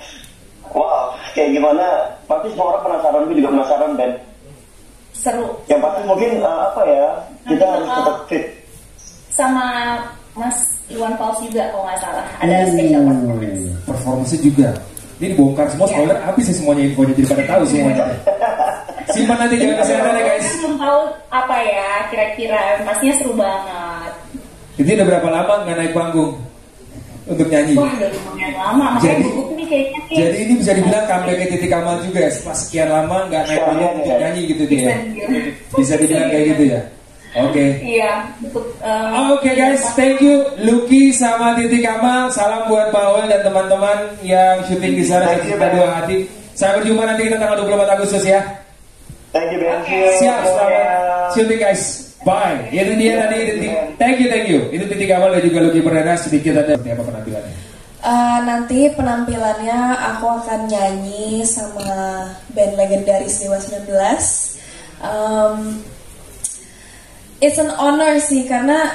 Wow, kayak gimana? Pasti semua orang penasaran, gue juga penasaran Ben. Seru. Yang pasti mungkin apa ya, kita harus tetap fit. Sama Mas Iwan Fals juga kalau nggak salah, ada special performance. Performance juga. Ini dibongkar semua, spoiler habis sih semuanya infonya, jadi pada tahu semuanya. Simpan nanti jangan kesehatan ya guys. Belum tahu apa ya kira-kira, pastinya seru banget. Jadi udah berapa lama nggak naik panggung untuk nyanyi? Wah udah lumayan lama, makanya gugup nih kayaknya nih. Jadi ini bisa dibilang comeback Titi Kamal juga ya, setelah sekian lama nggak naik panggung untuk nyanyi gitu dia. Bisa dibilang kayak gitu ya. Oke. Iya. Oke guys, thank you Lucky sama Titi Kamal. Salam buat Bawel dan teman-teman yang syuting di sana di Cinta Dua Hati. Saya berjumpa nanti kita tanggal 24 Agustus ya. Thank you Ben. Siap, selamat syuting guys. Bye. Itu dia tadi. Thank you. Itu Titi Kamal dan juga Lucky Perdana. Sedikit ada apa penampilannya? Nanti penampilannya aku akan nyanyi sama band legendaris Dewa 19. It's an honor sih karena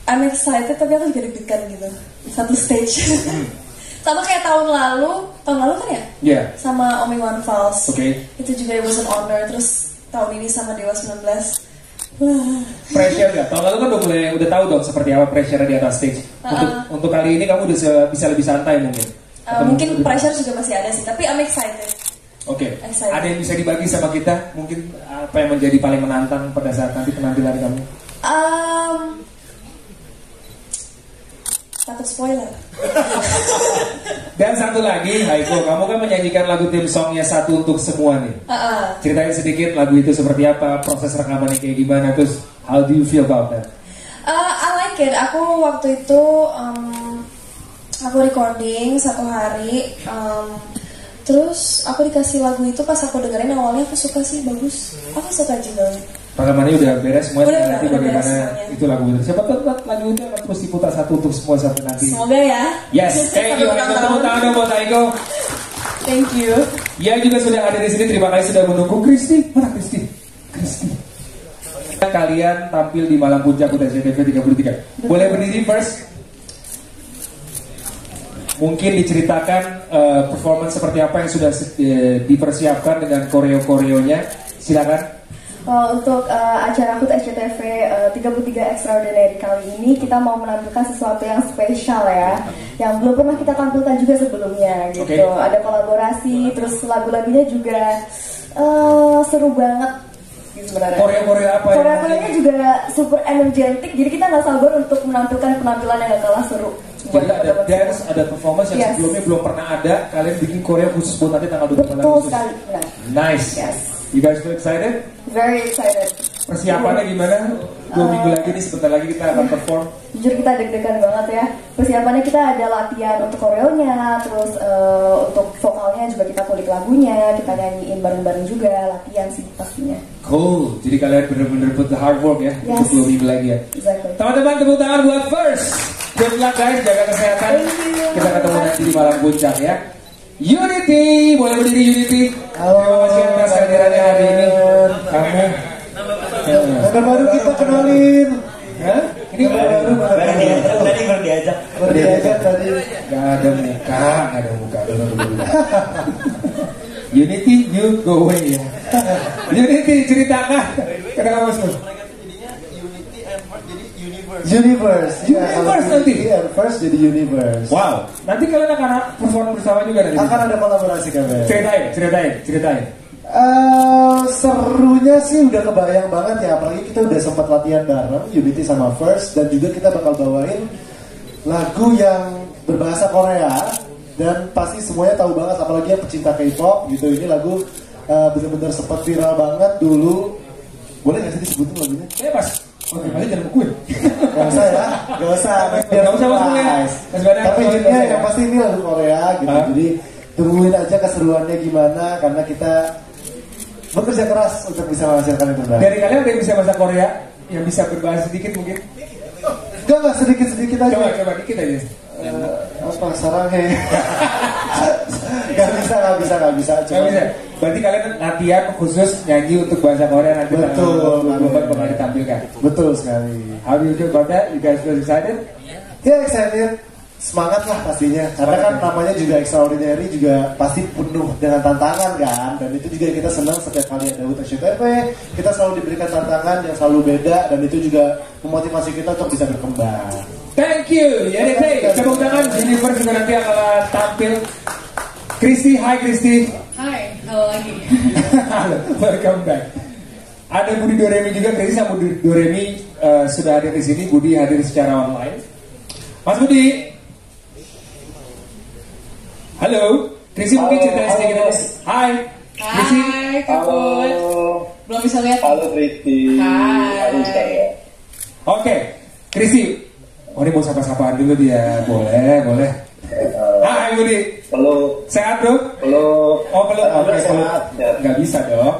I'm excited tapi aku juga deg-degan gitu. Satu stage. Sama kayak tahun lalu kan ya? Iya. Sama Omi One Falls. Oke. Itu juga it was an honor. Terus tahun ini sama Dewa 19. Wah. Pressure nggak? Tahun lalu kan udah tahu dong seperti apa pressure di atas stage. Untuk kali ini kamu udah bisa lebih santai mungkin. Mungkin pressure juga masih ada sih, tapi I'm excited. Oke. Ada yang bisa dibagi sama kita? Mungkin apa yang menjadi paling menantang pada saat nanti penampilan kamu? Takut spoiler. Dan satu lagi, Haiko, kamu kan menyanyikan lagu theme songnya Satu Untuk Semua nih. Ceritain sedikit lagu itu seperti apa, proses rekamannya kayak gimana, terus how do you feel about that? I like it. Aku waktu itu aku recording 1 hari, terus aku dikasih lagu itu pas aku dengerin awalnya aku suka sih, bagus. Aku suka juga. Rekamannya udah beres semua, nanti bagaimana beres, itu lagu itu. Siapa tahu lagu itu akan terus diputar Satu Untuk Semua sampai nanti. Semoga ya. Yes, thank you. Tepuk tangan dong buat Haiko. Thank you. Ya juga sudah ada di sini. Terima kasih sudah menunggu. Kristi, mana Kristi? Kristi. Kalian tampil di Malam Puncak UT SCTV 33. Boleh berdiri first? Mungkin diceritakan performance seperti apa yang sudah dipersiapkan dengan koreo-koreonya. Silakan. Untuk acara HUT SCTV 33 Extraordinary kali ini kita mau menampilkan sesuatu yang spesial ya, yang belum pernah kita tampilkan juga sebelumnya gitu. Ada kolaborasi, terus lagu-lagunya juga seru banget gitu sebenarnya. Koreo apa? Koreo-koreonya juga super energetic, jadi kita nggak sabar untuk menampilkan penampilan yang gak kalah seru. Jadi ada dance, ada performance yang sebelumnya belum pernah ada. Kalian bikin koreo khusus buat nanti tanggal 28 Agustus. Betul sekali. Nice. Yes. You guys feel excited? Very excited. Persiapannya gimana? 2 minggu lagi nih, sebentar lagi kita akan perform. Jujur kita deg-degan banget ya. Persiapannya kita ada latihan untuk koreonya, terus untuk vokalnya juga kita kulik lagunya, kita nyanyiin bareng-bareng juga, latihan sih pastinya. Cool. Jadi kalian bener-bener put the hard work ya. Yes. Untuk 2 minggu lagi ya. Exactly. Teman-teman tepuk tangan buat First. Good luck guys, jaga kesehatan. Kita ketemu nanti di Malam Puncak ya. Unity, boleh berdiri Unity. Terima kasih atas kehadirannya hari ini. Kamu Member baru kita kenalin. Ini baru diajak tadi. Gak ada muka. Unity, you go away ya. Unity, ceritakan. Kenapa Mas? Universe nanti. Iya, first jadi Universe. Wow. Nanti kalian akan perform bersama juga nanti. Akan ada kolaborasi kalian. Ceritain. Serunya sih udah kebayang banget ya, apalagi kita udah sempat latihan bareng Unity sama First, dan juga kita bakal bawain lagu yang berbahasa Korea dan pasti semuanya tahu banget, apalagi yang pecinta K-pop gitu. Ini lagu bener-bener sempat viral banget dulu. Boleh nggak sih disebutin lagunya? Pas. Oke, masih jangan gue. Gak usah ya, gak usah. Tapi intinya yang pasti ini lagu Korea gitu. Jadi tungguin aja keseruannya gimana, karena kita bekerja keras untuk bisa menghasilkan yang terbaik. Dari kalian ada yang bisa bahasa Korea, yang bisa berbahasa sedikit mungkin? Enggak, sedikit aja. Coba dikit aja. Apa sarangnya? Gak bisa. Gak bisa. Berarti kalian latihan khusus nyanyi untuk bahasa Korea nanti. Betul. Bakal ditampilkan. Betul sekali. How do you feel about that? You guys feel excited? Ya, excited. Semangat lah pastinya. Karena kan namanya juga Extraordinary, juga pasti penuh dengan tantangan kan. Dan itu juga kita senang setiap kali ada HUT SCTV. Kita selalu diberikan tantangan yang selalu beda, dan itu juga memotivasi kita untuk bisa berkembang. Thank you. YDT. Tepuk tangan. Universe juga nanti akan tampil. Kristi, hai Kristi. Hai, halo lagi. Welcome back. Ada Budi Doremi juga. Kristi sama Budi Doremi sudah hadir di sini. Budi hadir secara online. Mas Budi. Halo. Kristi mungkin ceritain sedikit aja. Hai. Kristi. Hai, Kaput. Belum bisa lihat. Halo Kristi. Hai. Oke, Kristi. Oh, ini mau sapa-sapaan dulu dia. Boleh. Hai Budi. Halo. Sehat bro? Halo. Oh belum. Oke, sehat. Nggak bisa dong.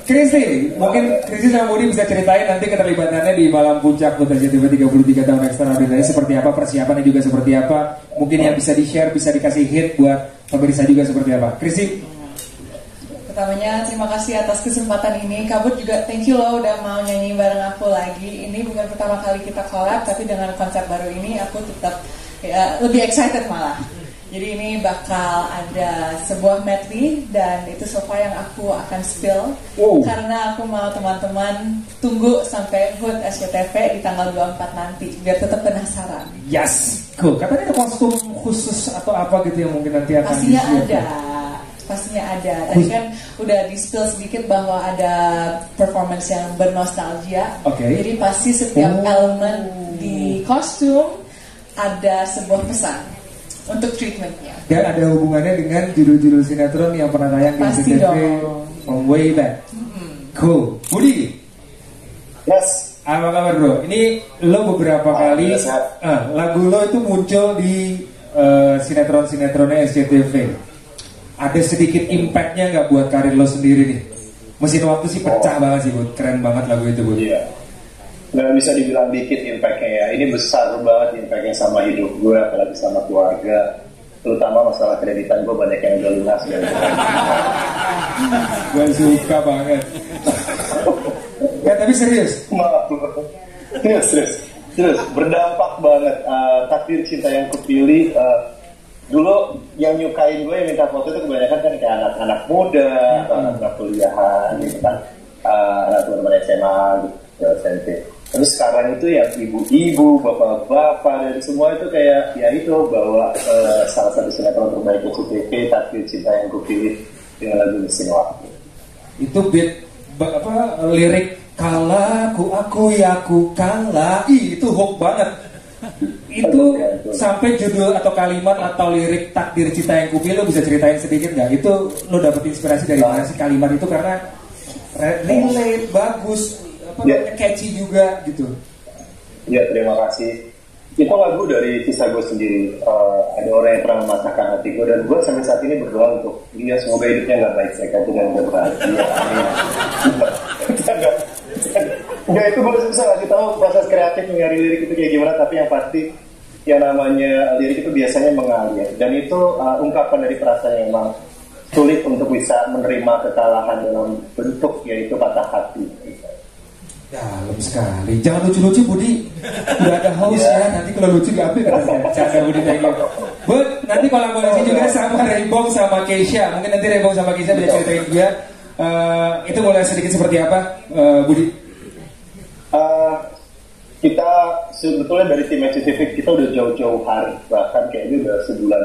Kristi, mungkin Kristi sama Budi bisa ceritain nanti keterlibatannya di Malam Puncak HUT SCTV 33 tahun Extraordinary seperti apa, persiapannya juga seperti apa. Mungkin yang bisa di-share, bisa dikasih hint buat pemirsa juga seperti apa. Kristi. Pertamanya terima kasih atas kesempatan ini. Kabut juga thank you loh udah mau nyanyi bareng aku lagi. Ini bukan pertama kali kita collab, tapi dengan konsep baru ini aku tetap lebih excited malah. Jadi ini bakal ada sebuah medley dan itu so far yang aku akan spill karena aku mau teman-teman tunggu sampai HUT SCTV di tanggal 24 nanti biar tetap penasaran. Yes, cool. Katanya ada kostum khusus atau apa gitu yang mungkin nanti akan Pastinya ada. Tadi kan udah di spill sedikit bahwa ada performance yang bernostalgia. Jadi pasti setiap elemen di kostum ada sebuah pesan untuk treatmentnya. Dan ada hubungannya dengan judul-judul sinetron yang pernah tayang di SCTV from way back. Cool. Budi. Yes. Apa kabar bro? Ini lo beberapa kali lagu lo itu muncul di sinetron-sinetronnya SCTV. Ada sedikit impactnya nggak buat karir lo sendiri nih? Mesin Waktu sih pecah banget sih Bud. Keren banget lagu itu Bud. Iya. Nggak bisa dibilang dikit impactnya ya. Ini besar banget impactnya sama hidup gue, apalagi sama keluarga. Terutama masalah kreditan gue banyak yang udah lunas ya. Gue suka banget. Ya tapi serius. Maaf. Serius. Berdampak banget. Takdir Cinta Yang Kupilih. Dulu yang nyukain gue yang minta foto itu kebanyakan kan kayak anak-anak muda atau anak-anak kuliahan gitu kan. Anak teman-teman SMA gitu, SMP. Tapi sekarang itu ya ibu-ibu, bapak-bapak dan semua itu kayak ya itu bahwa salah satu sinetron terbaik SCTV, Takdir Cinta Yang Kupilih dengan lagu Mesin Waktu. Itu beat lirik kala aku ya ku kala, itu hook banget. Itu sampai judul atau kalimat atau lirik Takdir Cinta Yang Kupilih lo bisa ceritain sedikit nggak? Itu lo dapet inspirasi dari mana sih kalimat itu karena relate bagus. Catchy juga gitu. Ya terima kasih. Itu lagu dari kisah gue sendiri. Ada orang yang pernah mematahkan hati gue dan gue sampai saat ini berdoa untuk dia semoga hidupnya nggak baik-baik aja dan nggak bahagia. Enggak itu gue bisa ngasih tahu proses kreatif mencari lirik itu kayak gimana. Tapi yang pasti yang namanya lirik itu biasanya mengalir dan itu ungkapan dari perasaan yang memang sulit untuk bisa menerima kekalahan dalam bentuk yaitu patah hati. Dalam sekali. Jangan lucu-lucu Budi. Udah ada host ya. Nanti kalau lucu diambil katanya. Canda Budi kayak gitu. But nanti kolaborasi juga sama Raybong sama Keisha. Mungkin nanti Raybong sama Keisha bisa ceritain juga. Itu boleh sedikit seperti apa Budi? Kita sebetulnya dari tim SCTV kita udah jauh-jauh hari. Bahkan kayaknya udah sebulan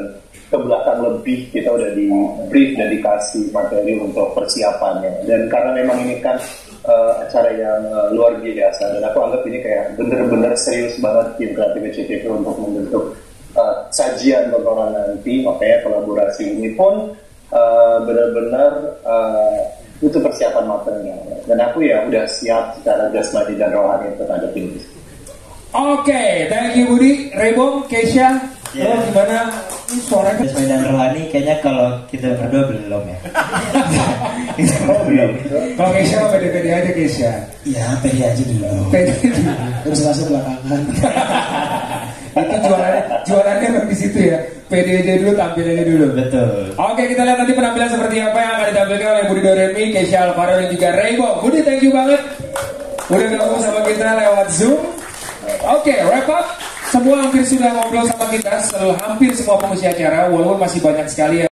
ke belakang lebih kita udah di brief dan dikasih materi untuk persiapannya. Dan karena memang ini kan acara yang luar biasa dan aku anggap ini kayak bener-bener serius banget tim kreatif SCTV untuk membentuk sajian tontonan nanti. Makanya kolaborasi ini pun benar-benar butuh persiapan matangnya dan aku ya udah siap secara jasmani dan rohani untuk menghadapi ini. Oke, thank you Budi. Raybong, Keisha, gimana suaranya? Jasmani dan rohani kayaknya kalau kita berdua belum ya. Kalau Keisha mah pede-pede aja Keisha. Iya, pede aja dulu. Pede dulu. Terus masuk belakangan. Itu jualannya memang di situ ya. Pede aja dulu, tampil aja dulu. Betul. Oke, kita lihat nanti penampilan seperti apa yang akan ditampilkan oleh Budi Doremi, Keisha Alvaro dan juga Raybong. Budi, thank you banget. Udah gabung sama kita lewat Zoom. Oke, wrap up. Semua hampir sudah ngobrol sama kita, hampir semua pengisi acara, walaupun masih banyak sekali yang